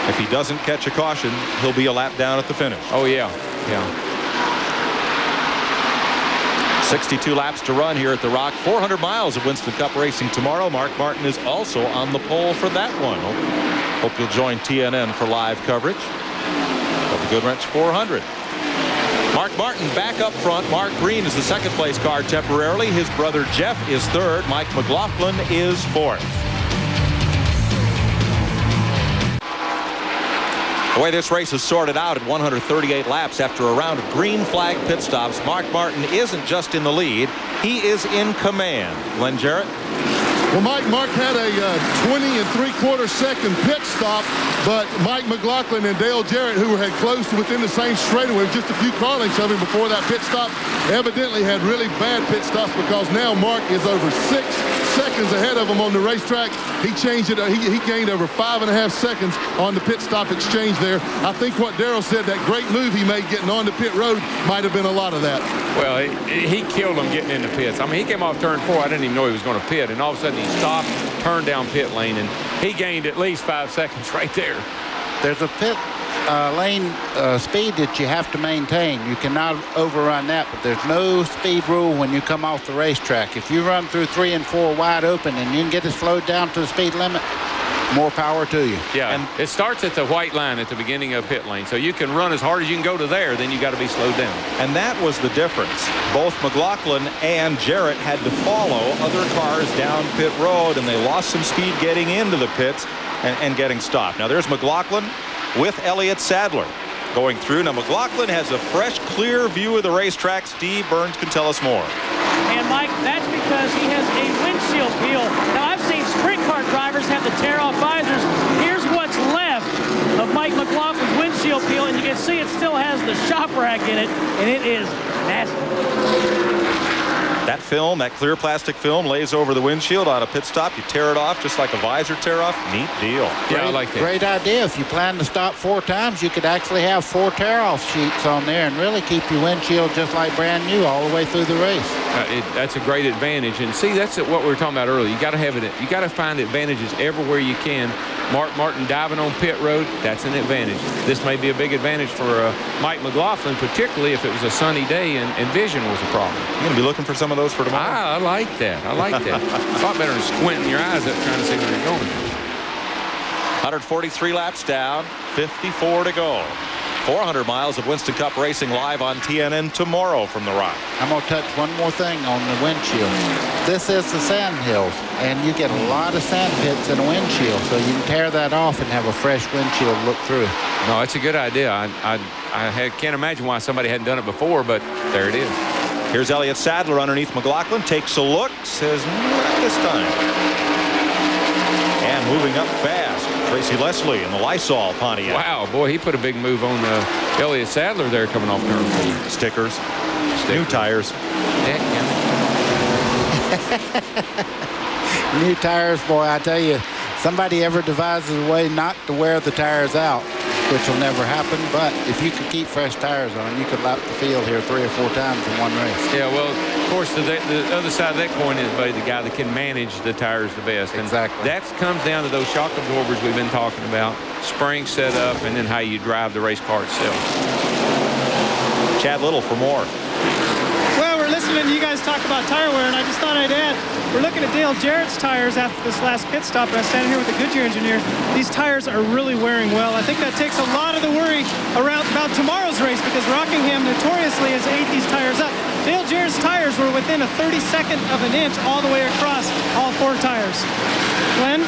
If he doesn't catch a caution, he'll be a lap down at the finish. Oh yeah. 62 laps to run here at the Rock. 400 miles of Winston Cup racing tomorrow. Mark Martin is also on the pole for that one. Hope you'll join TNN for live coverage of the Goodwrench 400. Mark Martin back up front. Mark Green is the second place car temporarily. His brother Jeff is third. Mike McLaughlin is fourth. The way this race is sorted out at 138 laps after a round of green flag pit stops, Mark Martin isn't just in the lead, he is in command. Glenn Jarrett? Well, Mark had a 20 3/4 second pit stop, but Mike McLaughlin and Dale Jarrett, who had close to within the same straightaway, just a few car lengths of him before that pit stop, evidently had really bad pit stops because now Mark is over 6 seconds ahead of him on the racetrack. He changed it. He gained over 5.5 seconds on the pit stop exchange there. I think what Darrell said, that great move he made getting on the pit road, might have been a lot of that. Well, he killed him getting in the pits. I mean, he came off turn 4. I didn't even know he was going to pit, and all of a sudden he stopped, turned down pit lane, and he gained at least 5 seconds right there. There's a pit lane speed that you have to maintain. You cannot overrun that, but there's no speed rule when you come off the racetrack. If you run through 3 and 4 wide open and you can get it slowed down to the speed limit, more power to you. Yeah, and it starts at the white line at the beginning of pit lane, so you can run as hard as you can go to there, then you got to be slowed down. And that was the difference. Both McLaughlin and Jarrett had to follow other cars down pit road, and they lost some speed getting into the pits and getting stopped. Now there's McLaughlin with Elliott Sadler going through. Now McLaughlin has a fresh, clear view of the racetrack. Steve Burns can tell us more. And Mike, that's because he has a windshield peel. Now I've seen sprint car drivers have the tear-off visors. Here's what's left of Mike McLaughlin's windshield peel, and you can see it still has the shop rack in it, and it is nasty. That film, that clear plastic film, lays over the windshield on a pit stop. You tear it off just like a visor tear off. Neat deal. Yeah, I like that. Great idea. If you plan to stop 4 times, you could actually have 4 tear-off sheets on there and really keep your windshield just like brand new all the way through the race. That's a great advantage. And see, that's what we were talking about earlier. You got to have it. You got to find advantages everywhere you can. Mark Martin diving on pit road, that's an advantage. This may be a big advantage for Mike McLaughlin, particularly if it was a sunny day and vision was a problem. You're going to be looking for some of those for tomorrow? I like that. I like that. It's a lot better than squinting your eyes up trying to see where you're going. 143 laps down, 54 to go. 400 miles of Winston Cup racing live on TNN tomorrow from the Rock. I'm going to touch one more thing on the windshield. This is the sand hills, and you get a lot of sand pits in a windshield, so you can tear that off and have a fresh windshield look through. No, that's a good idea. I can't imagine why somebody hadn't done it before, but there it is. Here's Elliott Sadler underneath McLaughlin, takes a look, says not this time. And moving up fast, Tracy Leslie in the Lysol Pontiac. Wow, boy, he put a big move on Elliott Sadler there coming off turn 4. Stickers. New tires. New tires, boy, I tell you, somebody ever devises a way not to wear the tires out, which will never happen, but if you could keep fresh tires on, you could lap the field here 3 or 4 times in one race. Yeah, well, of course, the other side of that coin is the guy that can manage the tires the best. And exactly. That comes down to those shock absorbers we've been talking about, spring setup, and then how you drive the race car itself. Chad Little for more. Well, we're listening to you guys talk about tire wear, and I just thought I'd add, we're looking at Dale Jarrett's tires after this last pit stop, and I'm standing here with the Goodyear engineer. These tires are really wearing well. I think that takes a lot of the worry about tomorrow's race because Rockingham notoriously has ate these tires up. Dale Jarrett's tires were within a 32nd of an inch all the way across all 4 tires. Glenn?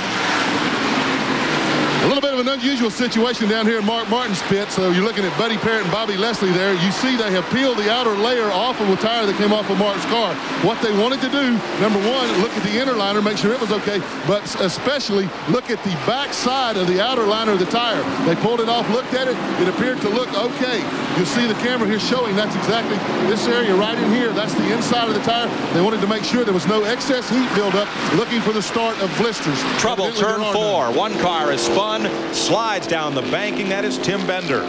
A little bit of an unusual situation down here in Mark Martin's pit. So you're looking at Buddy Parrott and Bobby Leslie there. You see they have peeled the outer layer off of a tire that came off of Mark's car. What they wanted to do, number one, look at the inner liner, make sure it was okay, but especially look at the back side of the outer liner of the tire. They pulled it off, looked at it. It appeared to look okay. You'll see the camera here showing that's exactly this area right in here. That's the inside of the tire. They wanted to make sure there was no excess heat buildup, looking for the start of blisters. Trouble, turn 4. One car is spun, slides down the banking. That is Tim Bender.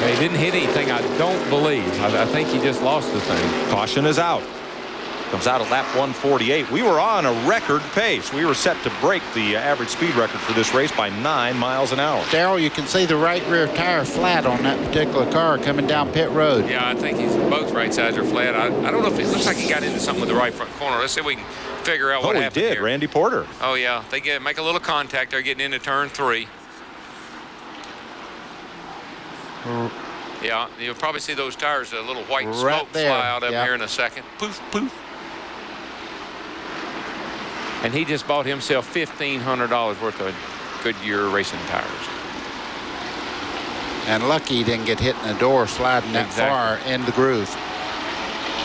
He didn't hit anything, I don't believe. I think he just lost the thing. Caution is out. Comes out at lap 148. We were on a record pace. We were set to break the average speed record for this race by 9 miles an hour. Darrell, you can see the right rear tire flat on that particular car coming down pit road. Yeah, I think both right sides are flat. I don't know if it looks like he got into something with the right front corner. Let's see if we can figure out what happened here. Randy Porter. Oh, yeah. They make a little contact. They're getting into turn 3. Yeah, you'll probably see those tires, a little white smoke fly out of them here in a second. Poof, poof. And he just bought himself $1,500 worth of Goodyear racing tires. and lucky he didn't get hit in the door sliding that far in the groove.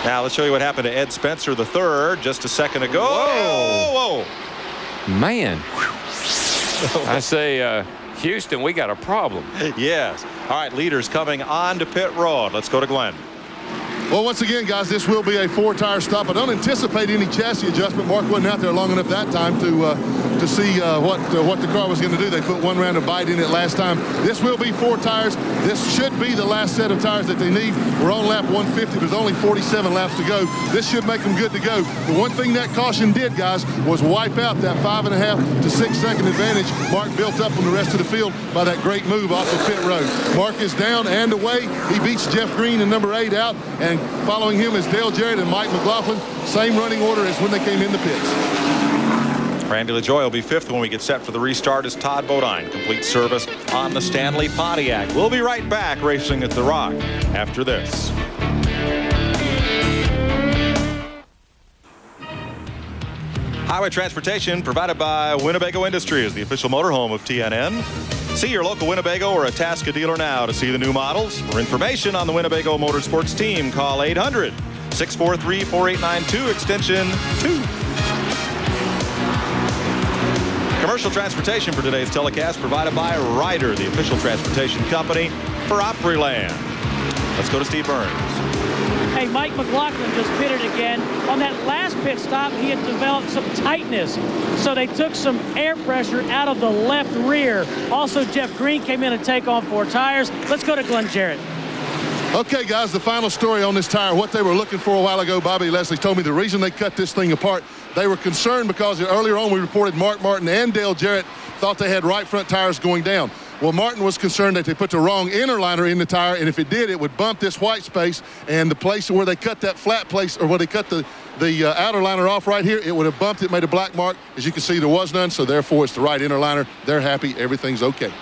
Now let's show you what happened to Ed Spencer III just a second ago. Whoa. Man. I say, Houston, we got a problem. Yes. All right, leaders coming on to pit road. Let's go to Glenn. Well, once again, guys, this will be a 4-tire stop. I don't anticipate any chassis adjustment. Mark wasn't out there long enough that time to see what the car was going to do. They put one round of bite in it last time. This will be 4 tires. This should be the last set of tires that they need. We're on lap 150. There's only 47 laps to go. This should make them good to go. The one thing that caution did, guys, was wipe out that 5.5 to 6 second advantage Mark built up on the rest of the field by that great move off the pit road. Mark is down and away. He beats Jeff Green in number 8 out, and following him is Dale Jarrett and Mike McLaughlin. Same running order as when they came in the pits. Randy LaJoie will be 5th when we get set for the restart as Todd Bodine completes service on the Stanley Pontiac. We'll be right back racing at the Rock after this. Highway transportation provided by Winnebago Industries, the official motorhome of TNN. See your local Winnebago or Itasca dealer now to see the new models. For information on the Winnebago Motorsports team, call 800-643-4892, extension 2. Commercial transportation for today's telecast provided by Ryder, the official transportation company for Opryland. Let's go to Steve Burns. Hey, Mike McLaughlin just pitted again. On that last pit stop, he had developed some tightness, so they took some air pressure out of the left rear. Also, Jeff Green came in to take on 4 tires. Let's go to Glenn Jarrett. Okay, guys, the final story on this tire, what they were looking for a while ago. Bobby Leslie told me the reason they cut this thing apart, they were concerned because earlier on we reported Mark Martin and Dale Jarrett thought they had right front tires going down. Well, Martin was concerned that they put the wrong inner liner in the tire, and if it did, it would bump this white space, and the place where they cut that flat place, or where they cut the outer liner off right here, it would have bumped it, made a black mark. As you can see, there was none, so therefore it's the right inner liner. They're happy. Everything's okay.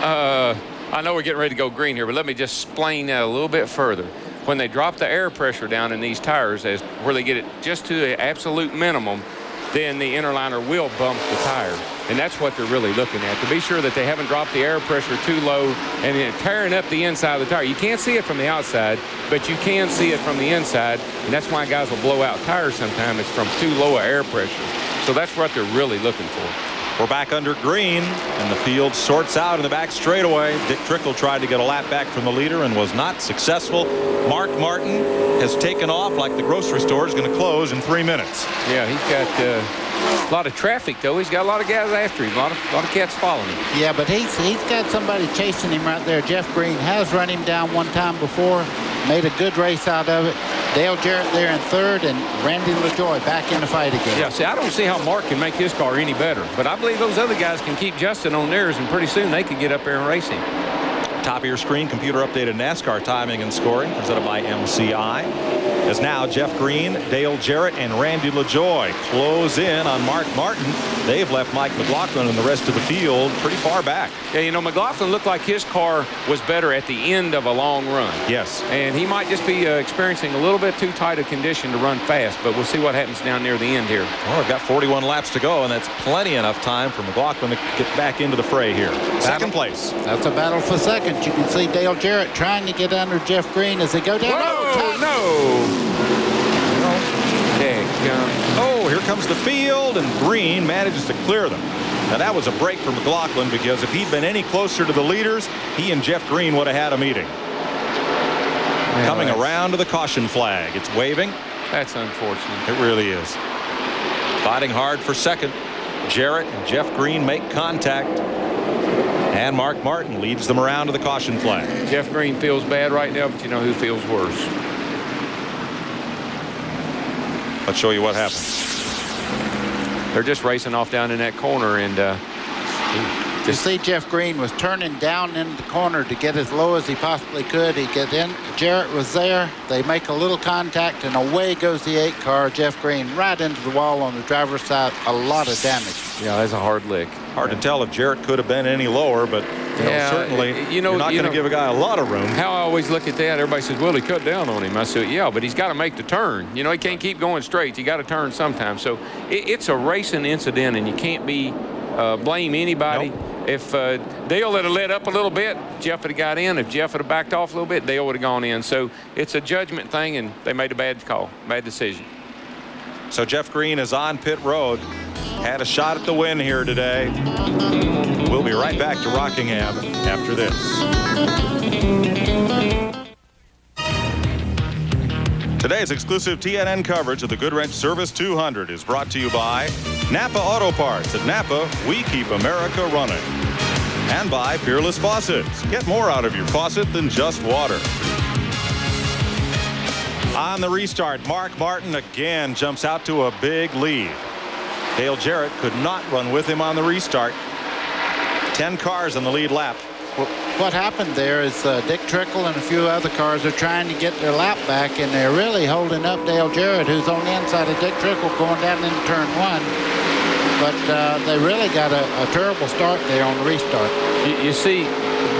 I know we're getting ready to go green here, but let me just explain that a little bit further. When they drop the air pressure down in these tires, as where they get it just to the absolute minimum, then the inner liner will bump the tire. And that's what they're really looking at, to be sure that they haven't dropped the air pressure too low and then tearing up the inside of the tire. You can't see it from the outside, but you can see it from the inside, and that's why guys will blow out tires sometimes. It's from too low air pressure. So that's what they're really looking for. We're back under green, and the field sorts out in the back straightaway. Dick Trickle tried to get a lap back from the leader and was not successful. Mark Martin has taken off like the grocery store is going to close in 3 minutes. Yeah, he's got a lot of traffic, though. He's got a lot of guys after him, a lot of cats following him. Yeah, but he's got somebody chasing him right there. Jeff Green has run him down one time before, made a good race out of it. Dale Jarrett there in 3rd, and Randy LaJoie back in the fight again. Yeah, see, I don't see how Mark can make his car any better, but I believe those other guys can keep Justin on theirs, and pretty soon they could get up there and race him. Top of your screen, computer updated NASCAR timing and scoring presented by MCI. As now Jeff Green, Dale Jarrett, and Randy LaJoie close in on Mark Martin. They've left Mike McLaughlin and the rest of the field pretty far back. Yeah, you know, McLaughlin looked like his car was better at the end of a long run. Yes. And he might just be experiencing a little bit too tight a condition to run fast, but we'll see what happens down near the end here. Well, we've got 41 laps to go, and that's plenty enough time for McLaughlin to get back into the fray here. Second place. That's a battle for second. You can see Dale Jarrett trying to get under Jeff Green as they go down. Oh, here comes the field, and Green manages to clear them. Now, that was a break for McLaughlin, because if he'd been any closer to the leaders, he and Jeff Green would have had a meeting. Yeah, coming around to the caution flag. It's waving. That's unfortunate. It really is. Fighting hard for second. Jarrett and Jeff Green make contact, and Mark Martin leads them around to the caution flag. Jeff Green feels bad right now, but you know who feels worse. Let's show you what happens. They're just racing off down in that corner, and you see Jeff Green was turning down in the corner to get as low as he possibly could. He get in. Jarrett was there. They make a little contact, and away goes the 8 car. Jeff Green right into the wall on the driver's side. A lot of damage. Yeah, that's a hard lick. Hard to tell if Jarrett could have been any lower, but certainly you're not going to give a guy a lot of room. How I always look at that, everybody says, well, he cut down on him. I said, yeah, but he's got to make the turn. You know, he can't keep going straight. You got to turn sometime. So it's a racing incident, and you can't blame anybody. Nope. If Dale would have let up a little bit, Jeff would have got in. If Jeff would have backed off a little bit, Dale would have gone in. So it's a judgment thing, and they made a bad call, bad decision. So Jeff Green is on pit road. Had a shot at the win here today. We'll be right back to Rockingham after this. Today's exclusive TNN coverage of the Goodwrench Service 200 is brought to you by Napa Auto Parts. At Napa, we keep America running. And by Peerless Faucets. Get more out of your faucet than just water. On the restart, Mark Martin again jumps out to a big lead. Dale Jarrett could not run with him on the restart. 10 cars on the lead lap. Well, what happened there is Dick Trickle and a few other cars are trying to get their lap back, and they're really holding up Dale Jarrett, who's on the inside of Dick Trickle going down into turn 1. But they really got a terrible start there on the restart. You see,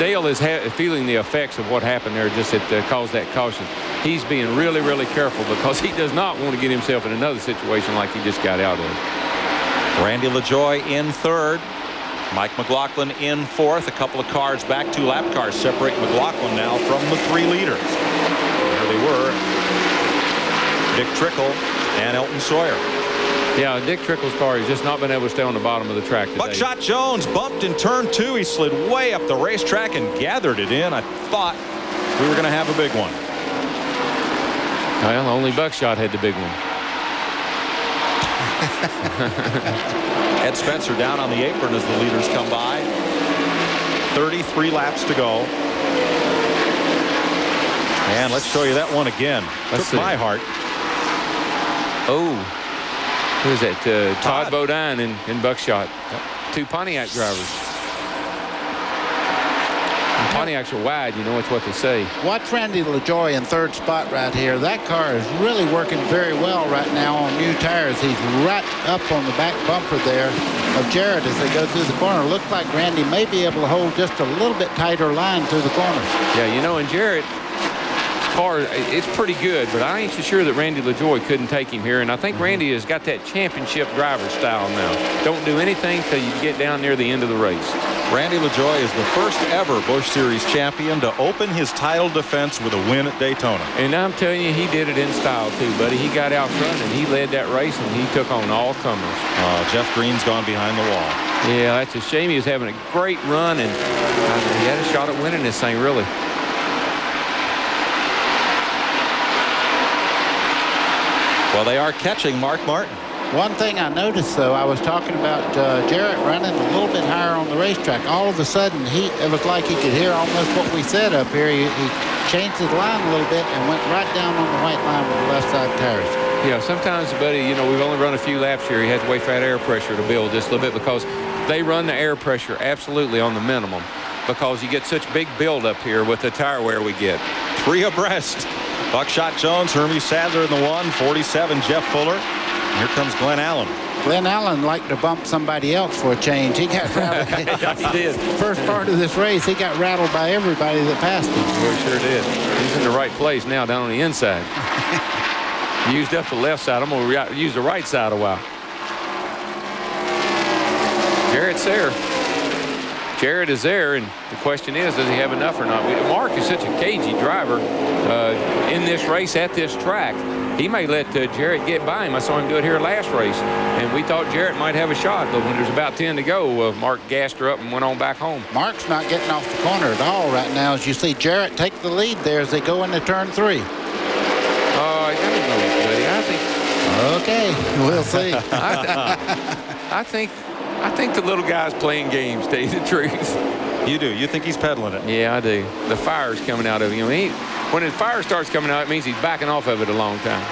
Dale is feeling the effects of what happened there just that caused that caution. He's being really, really careful because he does not want to get himself in another situation like he just got out of. Randy LaJoie in third. Mike McLaughlin in fourth. A couple of cars back. 2 lap cars separate McLaughlin now from the 3 leaders. There they were. Dick Trickle and Elton Sawyer. Yeah, Dick Trickle's car has just not been able to stay on the bottom of the track today. Buckshot Jones bumped in turn 2. He slid way up the racetrack and gathered it in. I thought we were going to have a big one. Well, only Buckshot had the big one. Ed Spencer down on the apron as the leaders come by. 33 laps to go. And let's show you that one again. Took my heart. Oh, who is that? Todd Bodine in Buckshot. 2 Pontiac drivers. And Pontiacs are wide, you know, it's what they say. Watch Randy LaJoie in third spot right here. That car is really working very well right now on new tires. He's right up on the back bumper there of Jarrett as they go through the corner. Looks like Randy may be able to hold just a little bit tighter line through the corners. Yeah, you know, and Jarrett's car, it's pretty good, but I ain't so sure that Randy LaJoie couldn't take him here. And I think Randy has got that championship driver style now. Don't do anything till you get down near the end of the race. Randy LaJoie is the first ever Busch Series champion to open his title defense with a win at Daytona. And I'm telling you, he did it in style too, buddy. He got out front and he led that race and he took on all comers. Jeff Green's gone behind the wall. Yeah, that's a shame. He was having a great run and he had a shot at winning this thing, really. Well, they are catching Mark Martin. One thing I noticed, though, I was talking about Jarrett running a little bit higher on the racetrack. All of a sudden, it was like he could hear almost what we said up here. He changed his line a little bit and went right down on the white line with the left side tires. Yeah, sometimes, buddy, you know, we've only run a few laps here. He has to wait for that air pressure to build just a little bit because they run the air pressure absolutely on the minimum because you get such big build up here with the tire wear we get. 3 abreast. Buckshot Jones, Hermes Sadler in the 147, Jeff Fuller. Here comes Glenn Allen. Glenn Allen liked to bump somebody else for a change. He got rattled. Yeah, he did. First part of this race, he got rattled by everybody that passed him. Well, he sure did. He's in the right place now down on the inside. He used up the left side. I'm going to use the right side a while. Jarrett's there. Jarrett is there, and the question is, does he have enough or not? Mark is such a cagey driver in this race at this track. He may let Jarrett get by him. I saw him do it here last race, and we thought Jarrett might have a shot, but when there's about 10 to go, Mark gassed her up and went on back home. Mark's not getting off the corner at all right now, as you see Jarrett take the lead there as they go into turn 3. I don't know, buddy. I think. Okay, we'll see. I think the little guy's playing games, to tell you the truth. You do? You think he's peddling it? Yeah, I do. The fire's coming out of him. When the fire starts coming out, it means he's backing off of it a long time.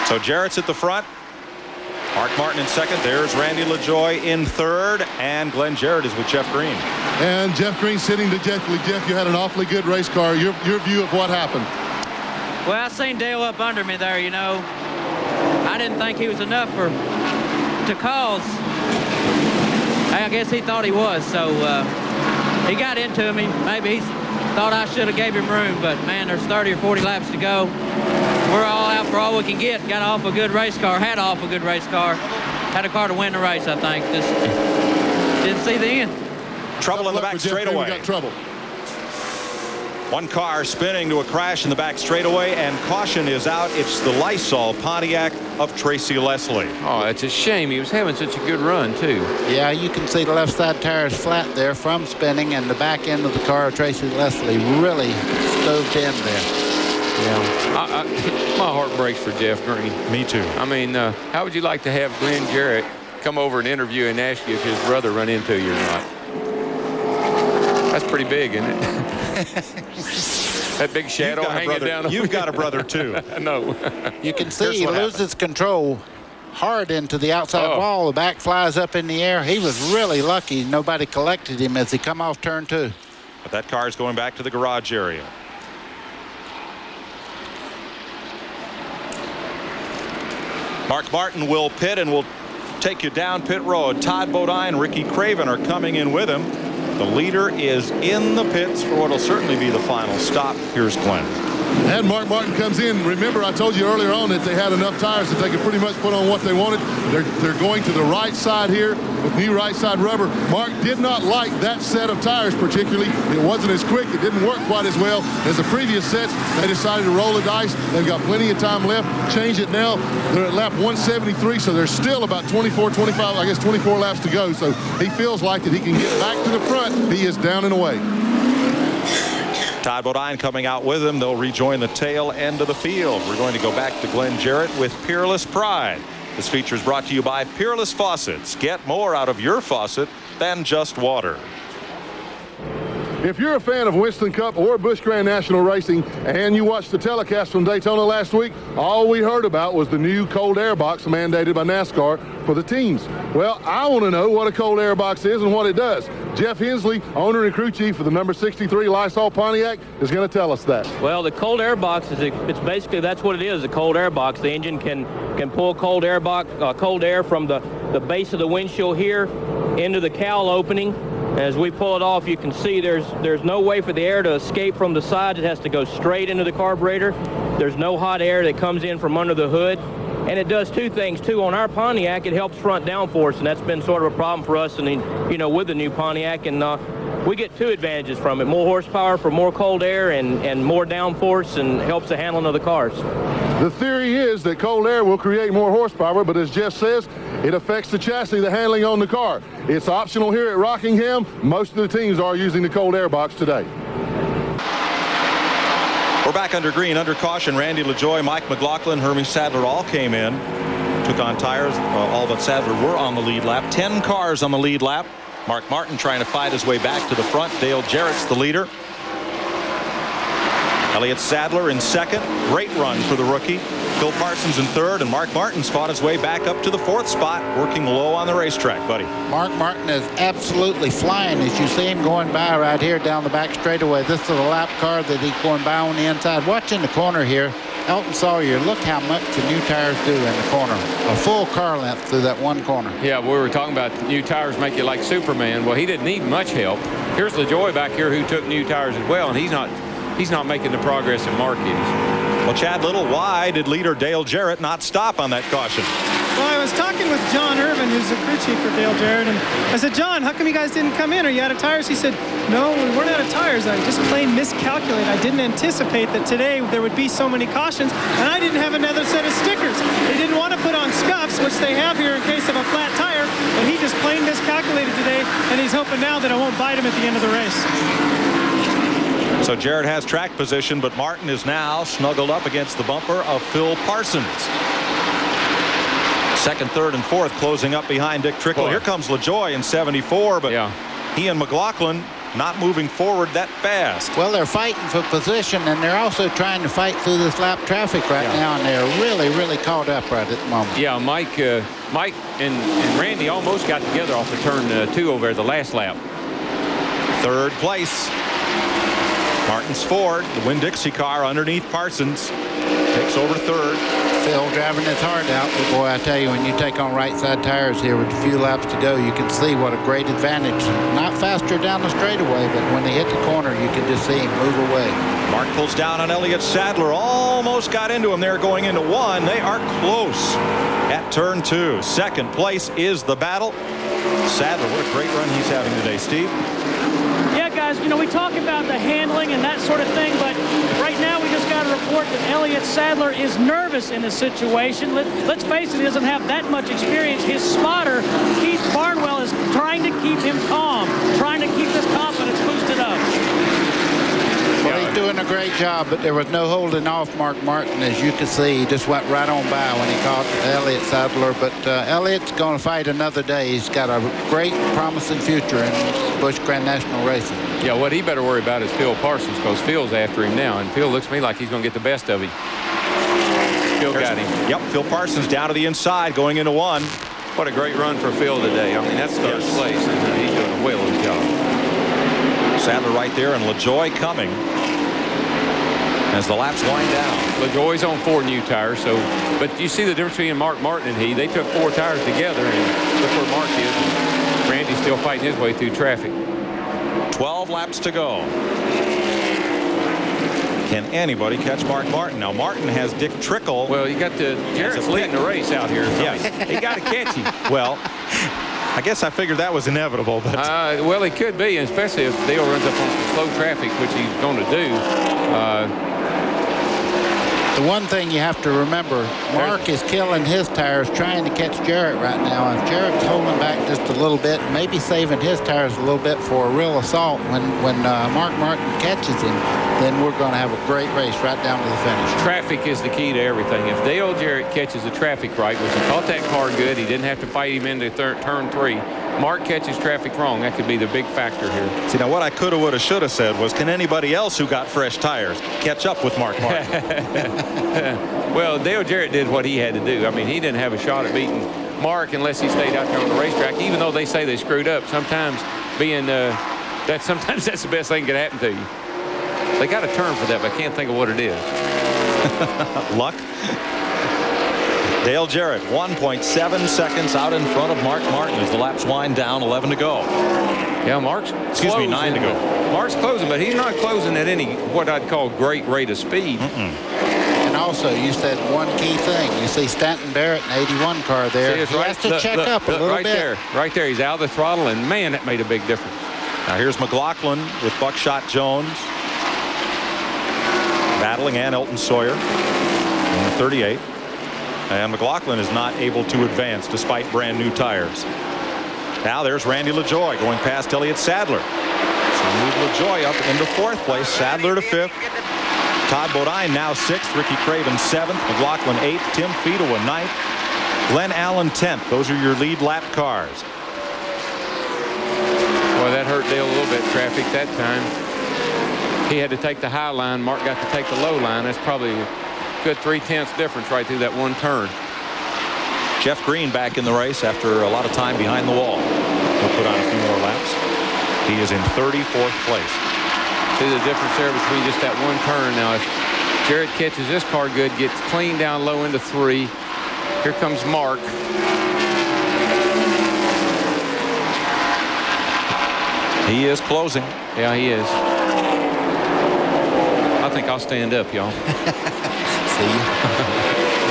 So Jarrett's at the front. Mark Martin in second. There's Randy LaJoie in third. And Glenn Jarrett is with Jeff Green. And Jeff Green sitting dejectedly. Jeff, you had an awfully good race car. Your view of what happened? Well, I seen Dale up under me there, you know. I didn't think he was enough to cause. I guess he thought he was, so he got into me. Maybe he thought I should have gave him room, but man, there's 30 or 40 laps to go. We're all out for all we can get. Got off a good race car, had off a good race car. Had a car to win the race, I think. Didn't see the end. Trouble in the back straightaway. Got trouble. One car spinning to a crash in the back straightaway, and caution is out. It's the Lysol Pontiac of Tracy Leslie. Oh, it's a shame. He was having such a good run, too. Yeah, you can see the left side tire is flat there from spinning, and the back end of the car, Tracy Leslie, really stoved in there. Yeah. My heart breaks for Jeff Green. Me too. I mean, how would you like to have Glenn Jarrett come over and interview and ask you if his brother run into you or not? That's pretty big, isn't it? That big shadow hanging down. You've got a brother too. No. You can see he loses control hard into the outside wall. The back flies up in the air. He was really lucky nobody collected him as he come off turn 2. But that car is going back to the garage area. Mark Martin will pit and will take you down pit road. Todd Bodine and Ricky Craven are coming in with him. The leader is in the pits for what will certainly be the final stop. Here's Glenn. And Mark Martin comes in. Remember, I told you earlier on that they had enough tires that they could pretty much put on what they wanted. They're going to the right side here with new right side rubber. Mark did not like that set of tires particularly. It wasn't as quick. It didn't work quite as well as the previous sets. They decided to roll the dice. They've got plenty of time left. Change it now. They're at lap 173, so there's still about 24 laps to go. So he feels like that he can get back to the front. He is down and away. Todd Bodine coming out with him. They'll rejoin the tail end of the field. We're going to go back to Glenn Jarrett with Peerless Pride. This feature is brought to you by Peerless Faucets. Get more out of your faucet than just water. If you're a fan of Winston Cup or Busch Grand National Racing and you watched the telecast from Daytona last week, all we heard about was the new cold air box mandated by NASCAR for the teams. Well, I want to know what a cold air box is and what it does. Jeff Hensley, owner and crew chief of the number 63 Lysol Pontiac, is going to tell us that. Well, the cold air box it's basically that's what it is, a cold air box. The engine can pull cold air from the base of the windshield here into the cowl opening. As we pull it off, you can see there's no way for the air to escape from the sides. It has to go straight into the carburetor. There's no hot air that comes in from under the hood. And it does two things, too. On our Pontiac, it helps front downforce, and that's been sort of a problem for us with the new Pontiac. And we get two advantages from it. More horsepower for more cold air and more downforce, and helps the handling of the cars. The theory is that cold air will create more horsepower, but as Jeff says, it affects the chassis, the handling on the car. It's optional here at Rockingham. Most of the teams are using the cold air box today. We're back under green, under caution. Randy LaJoie, Mike McLaughlin, Hermie Sadler all came in, took on tires. All but Sadler were on the lead lap. 10 cars on the lead lap. Mark Martin trying to fight his way back to the front. Dale Jarrett's the leader. Elliott Sadler in second. Great run for the rookie. Phil Parsons in third, and Mark Martin's fought his way back up to the fourth spot, working low on the racetrack, buddy. Mark Martin is absolutely flying as you see him going by right here down the back straightaway. This is a lap car that he's going by on the inside. Watch in the corner here. Elton Sawyer, look how much the new tires do in the corner. A full car length through that one corner. Yeah, we were talking about new tires make you like Superman. Well, he didn't need much help. Here's LaJoie back here who took new tires as well, and he's not making the progress that Mark is. Well, Chad Little, why did leader Dale Jarrett not stop on that caution? Well, I was talking with John Irvin, who's the crew chief for Dale Jarrett, and I said, John, how come you guys didn't come in? Are you out of tires? He said, no, we weren't out of tires. I just plain miscalculated. I didn't anticipate that today there would be so many cautions, and I didn't have another set of stickers. They didn't want to put on scuffs, which they have here in case of a flat tire, but he just plain miscalculated today, and he's hoping now that it won't bite him at the end of the race. So Jarrett has track position, but Martin is now snuggled up against the bumper of Phil Parsons. Second, third, and fourth closing up behind Dick Trickle. Here comes LaJoie in 74, but he and McLaughlin not moving forward that fast. Well, they're fighting for position, and they're also trying to fight through this lap traffic right now, and they're really, really caught up right at the moment. Yeah, Mike and Randy almost got together off of turn 2 over there the last lap. Third place. Martin's Ford, the Winn-Dixie car underneath Parsons, takes over third. Phil driving his heart out, but boy, I tell you, when you take on right side tires here with a few laps to go, you can see what a great advantage. Not faster down the straightaway, but when they hit the corner, you can just see him move away. Mark pulls down on Elliott Sadler. Almost got into him there going into one. They are close at turn 2. Second place is the battle. Sadler, what a great run he's having today, Steve. Yeah, guys, you know, we talk about the handling and that sort of thing, but right now we just got a report that Elliott Sadler is nervous in this situation. Let's face it, he doesn't have that much experience. His spotter, Keith Barnwell, is trying to keep him calm, trying to keep his confidence boosted up. Well, he's doing a great job, but there was no holding off Mark Martin, as you can see. He just went right on by when he caught Elliott Sadler. But Elliott's going to fight another day. He's got a great, promising future in Busch Grand National racing. Yeah, what he better worry about is Phil Parsons, because Phil's after him now, and Phil looks to me like he's going to get the best of him. Phil got him. Yep, Phil Parsons down to the inside, going into 1. What a great run for Phil today. I mean, that's third place, and he's doing a whale of a job. Sadler right there, and LaJoie coming as the laps wind down. LaJoie's on 4 new tires, so, but you see the difference between Mark Martin and he. They took 4 tires together, and look where Mark is. And Randy's still fighting his way through traffic. 12 laps to go. Can anybody catch Mark Martin? Now, Martin has Dick Trickle. Well, you got the Jarrett's leading the race out here. Yes. He got to catch him. Well, I guess I figured that was inevitable. But well, it could be, especially if Dale runs up on some slow traffic, which he's going to do. The one thing you have to remember, Mark is killing his tires trying to catch Jarrett right now. If Jarrett's holding back just a little bit, maybe saving his tires a little bit for a real assault when Mark Martin catches him, then we're going to have a great race right down to the finish. Traffic is the key to everything. If Dale Jarrett catches the traffic right, which he caught that car good, he didn't have to fight him into turn 3. Mark catches traffic wrong. That could be the big factor here. See, now what I coulda, woulda, shoulda said was, can anybody else who got fresh tires catch up with Mark Martin? Well, Dale Jarrett did what he had to do. I mean, he didn't have a shot at beating Mark unless he stayed out there on the racetrack. Even though they say they screwed up, sometimes sometimes that's the best thing that could happen to you. They got a term for that, but I can't think of what it is. Luck. Dale Jarrett 1.7 seconds out in front of Mark Martin as the laps wind down. 11 to go. Yeah, Mark's excuse me, 9 to go. Mark's closing, but he's not closing at any what I'd call great rate of speed. And also, you said one key thing. You see Stanton Barrett in 81 car there. He has to check up a little bit. Right there. He's out of the throttle, and man, that made a big difference. Now here's McLaughlin with Buckshot Jones battling, and Elton Sawyer in the 38. And McLaughlin is not able to advance despite brand new tires. Now there's Randy LaJoie going past Elliott Sadler. So move LaJoie up into 4th place. Sadler to 5th. Todd Bodine now 6th. Ricky Craven 7th. McLaughlin 8th. Tim Fedewa 9th. Glenn Allen 10th. Those are your lead lap cars. Boy, that hurt Dale a little bit, traffic that time. He had to take the high line. Mark got to take the low line. That's probably a good 3/10 difference right through that one turn. Jeff Green back in the race after a lot of time behind the wall. He'll put on a few more laps. He is in 34th place. See the difference there between just that one turn. Now, if Jarrett catches this car good, gets clean down low into 3. Here comes Mark. He is closing. Yeah, he is. I think I'll stand up, y'all. See?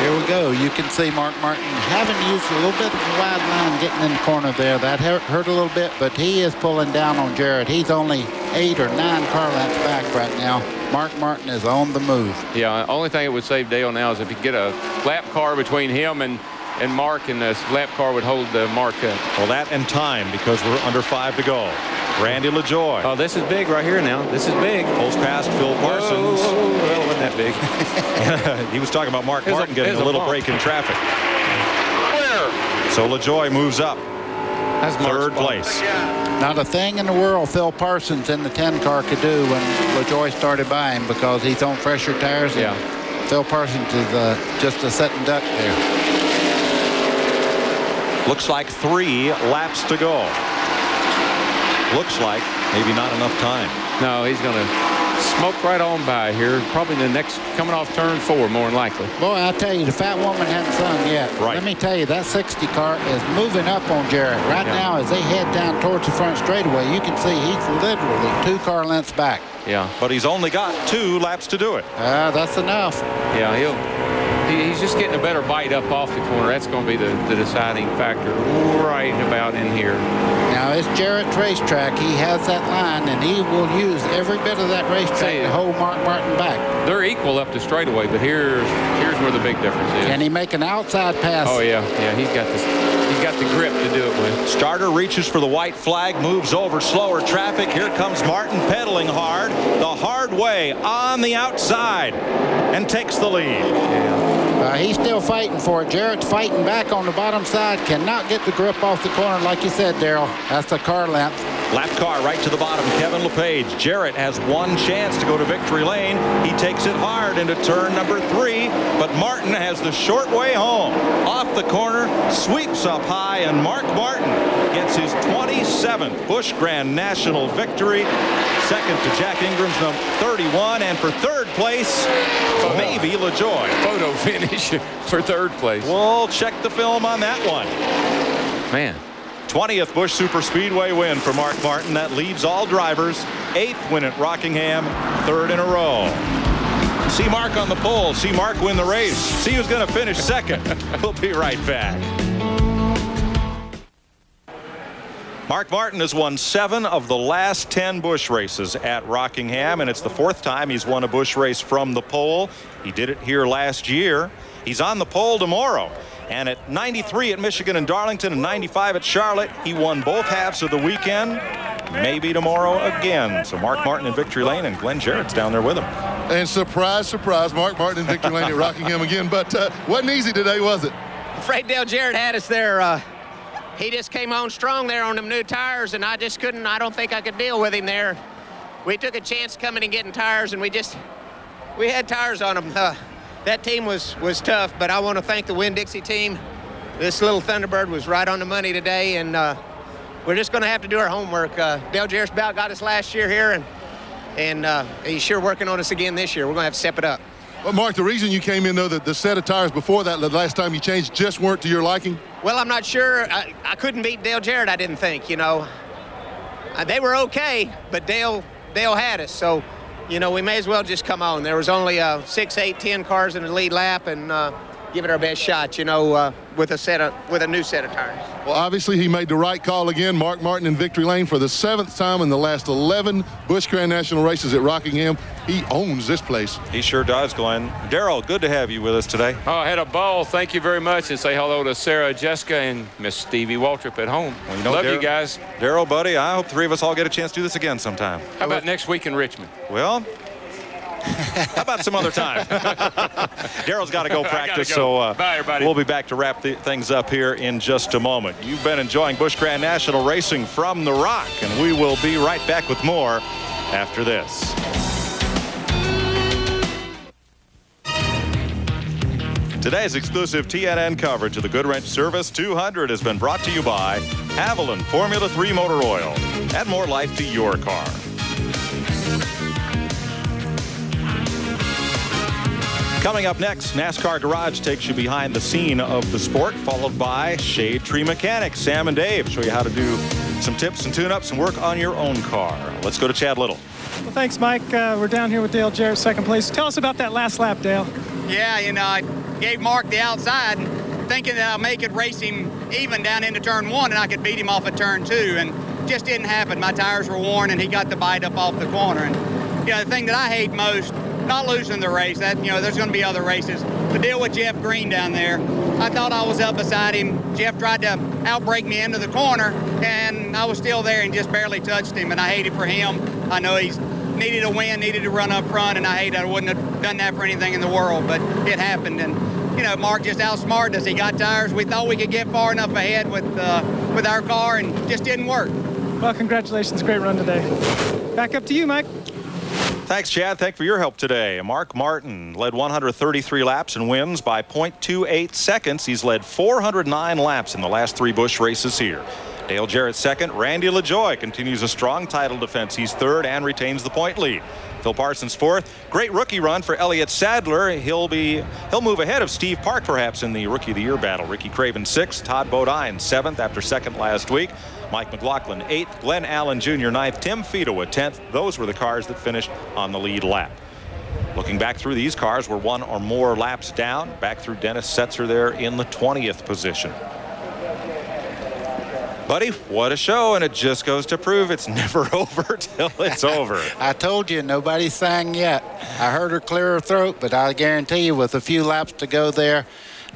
Here we go. You can see Mark Martin having used a little bit of a wide line getting in the corner there. That hurt a little bit, but he is pulling down on Jarrett. He's only 8 or 9 car lengths back right now. Mark Martin is on the move. Yeah, only thing it would save Dale now is if he get a lap car between him and Mark, and the lap car would hold Mark up. Well, that and time, because we're under 5 to go. Randy LaJoie. Oh, this is big right here now. This is big. Pulls past Phil Parsons. Whoa, well, it wasn't that big. He was talking about Mark Martin getting a little break in traffic. So LaJoie moves up. That's 3rd place. Not a thing in the world Phil Parsons in the 10 car could do when LaJoie started by him, because he's on fresher tires. Yeah. Phil Parsons is just a sitting duck there. Looks like 3 laps to go. Looks like maybe not enough time. No, he's going to smoke right on by here. Probably the next, coming off turn 4, more than likely. Boy, I tell you, the fat woman hadn't sung yet. Right. Let me tell you, that 60 car is moving up on Jarrett. Right now, as they head down towards the front straightaway, you can see he's literally 2 car lengths back. Yeah. But he's only got 2 laps to do it. That's enough. Yeah, He's just getting a better bite up off the corner. That's going to be the deciding factor right about in here. Now, it's Jarrett's racetrack. He has that line, and he will use every bit of that racetrack to hold Mark Martin back. They're equal up the straightaway, but here's where the big difference is. Can he make an outside pass? Oh, yeah. He's got this. He's got the grip to do it with. Starter reaches for the white flag, moves over slower traffic. Here comes Martin pedaling hard, the hard way on the outside, and takes the lead. He's still fighting for it. Jarrett's fighting back on the bottom side. Cannot get the grip off the corner, like you said, Darrell. That's the car length. Lap car right to the bottom. Kevin LePage. Jarrett has one chance to go to victory lane. He takes it hard into turn number 3, but Martin has the short way home. Off the corner, sweeps up high, and Mark Martin gets his 27th Busch Grand National victory. Second to Jack Ingram's number 31, and for third place, maybe LaJoie. Photo finish for third place. We'll check the film on that one. Man. 20th Busch Super Speedway win for Mark Martin. That leaves all drivers. 8th win at Rockingham, 3rd in a row. See Mark on the pole. See Mark win the race. See who's going to finish second. We'll be right back. Mark Martin has won 7 of the last 10 Busch races at Rockingham, and it's the 4th time he's won a Busch race from the pole. He did it here last year. He's on the pole tomorrow. And at 93 at Michigan and Darlington and 95 at Charlotte, he won both halves of the weekend. Maybe tomorrow again. So Mark Martin in victory lane, and Glenn Jarrett's down there with him. And surprise, surprise, Mark Martin in victory lane at Rockingham again. But wasn't easy today, was it? Afraid Dale Jarrett had us there. He just came on strong there on them new tires, and I just couldn't. I don't think I could deal with him there. We took a chance coming and getting tires, and we had tires on them. That team was tough, but I want to thank the Winn-Dixie team. This little Thunderbird was right on the money today, and we're just going to have to do our homework. Dale Jarrett's about got us last year here, and he's sure working on us again this year. We're going to have to step it up. Well, Mark, the reason you came in, though, that the set of tires before that, the last time you changed, just weren't to your liking? Well, I'm not sure. I couldn't beat Dale Jarrett, I didn't think, you know. They were okay, but Dale had us, so... You know, we may as well just come on. There was only 6, 8, 10 cars in the lead lap, and give it our best shot, you know, with a new set of tires. Well, obviously he made the right call again. Mark Martin in victory lane for the 7th time in the last 11 Busch Grand National races at Rockingham. He owns this place. He sure does, Glenn. Darrell, good to have you with us today. Oh, I had a ball. Thank you very much, and say hello to Sarah, Jessica, and Miss Stevie Waltrip at home. Well, you know, love you guys. Darrell, buddy, I hope the 3 of us all get a chance to do this again sometime. How about next week in Richmond? Well, how about some other time? Darrell's got to go practice, so bye, everybody. We'll be back to wrap things up here in just a moment. You've been enjoying Busch Grand National Racing from the Rock, and we will be right back with more after this. Today's exclusive TNN coverage of the Goodwrench Service 200 has been brought to you by Haviland Formula 3 Motor Oil. Add more life to your car. Coming up next, NASCAR Garage takes you behind the scene of the sport, followed by Shade Tree Mechanics. Sam and Dave show you how to do some tips and tune-ups and work on your own car. Let's go to Chad Little. Well, thanks, Mike. We're down here with Dale Jarrett, second place. Tell us about that last lap, Dale. Yeah, you know, I gave Mark the outside, thinking that I'll make it race him even down into turn 1, and I could beat him off at turn 2, and just didn't happen. My tires were worn, and he got the bite up off the corner. And you know, the thing that I hate most, not losing the race, that, you know, there's going to be other races. The deal with Jeff Green down there, I thought I was up beside him. Jeff tried to outbrake me into the corner, and I was still there and just barely touched him, and I hate it for him. I know he's needed a win, needed to run up front, and I hate I wouldn't have done that for anything in the world, but it happened. And you know, Mark just outsmarted us. He got tires. We thought we could get far enough ahead with our car, and just didn't work. Well, congratulations. Great run today. Back up to you, Mike. Thanks, Chad. Thanks for your help today. Mark Martin led 133 laps and wins by 0.28 seconds. He's led 409 laps in the last 3 Busch races here. Dale Jarrett second. Randy LaJoie continues a strong title defense. He's third and retains the point lead. Phil Parsons fourth. Great rookie run for Elliott Sadler. He'll move ahead of Steve Park perhaps in the Rookie of the Year battle. Ricky Craven sixth. Todd Bodine seventh after second last week. Mike McLaughlin 8th, Glenn Allen Jr. 9th, Tim Fedowa 10th. Those were the cars that finished on the lead lap. Looking back through these cars, we're 1 or more laps down. Back through Dennis Setzer there in the 20th position. Buddy, what a show, and it just goes to prove it's never over till it's over. I told you, nobody sang yet. I heard her clear her throat, but I guarantee you with a few laps to go there,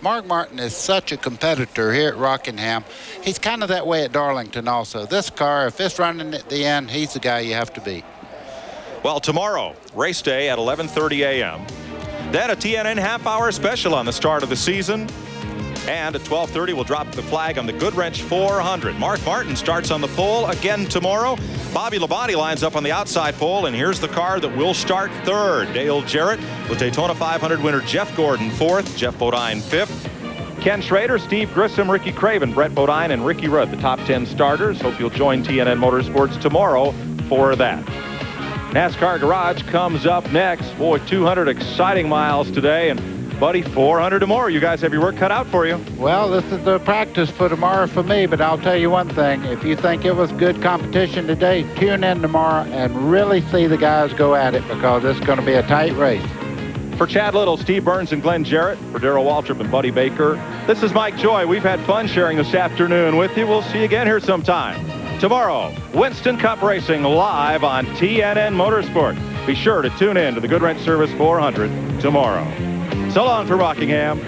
Mark Martin is such a competitor here at Rockingham. He's kind of that way at Darlington also. This car, if it's running at the end, he's the guy you have to beat. Well, tomorrow, race day at 11:30 a.m. Then a TNN half-hour special on the start of the season. And at 12:30, we'll drop the flag on the Goodwrench 400. Mark Martin starts on the pole again tomorrow. Bobby Labonte lines up on the outside pole, and here's the car that will start third. Dale Jarrett with Daytona 500 winner Jeff Gordon fourth, Jeff Bodine fifth. Ken Schrader, Steve Grissom, Ricky Craven, Brett Bodine, and Ricky Rudd, the top 10 starters. Hope you'll join TNN Motorsports tomorrow for that. NASCAR Garage comes up next. Boy, 200 exciting miles today, and Buddy, 400 tomorrow. You guys have your work cut out for you. Well, this is the practice for tomorrow for me, but I'll tell you one thing. If you think it was good competition today, tune in tomorrow and really see the guys go at it, because it's going to be a tight race. For Chad Little, Steve Burns, and Glenn Jarrett, for Darrell Waltrip and Buddy Baker, this is Mike Joy. We've had fun sharing this afternoon with you. We'll see you again here sometime. Tomorrow, Winston Cup Racing live on TNN Motorsport. Be sure to tune in to the Goodwrench Service 400 tomorrow. So long for Rockingham.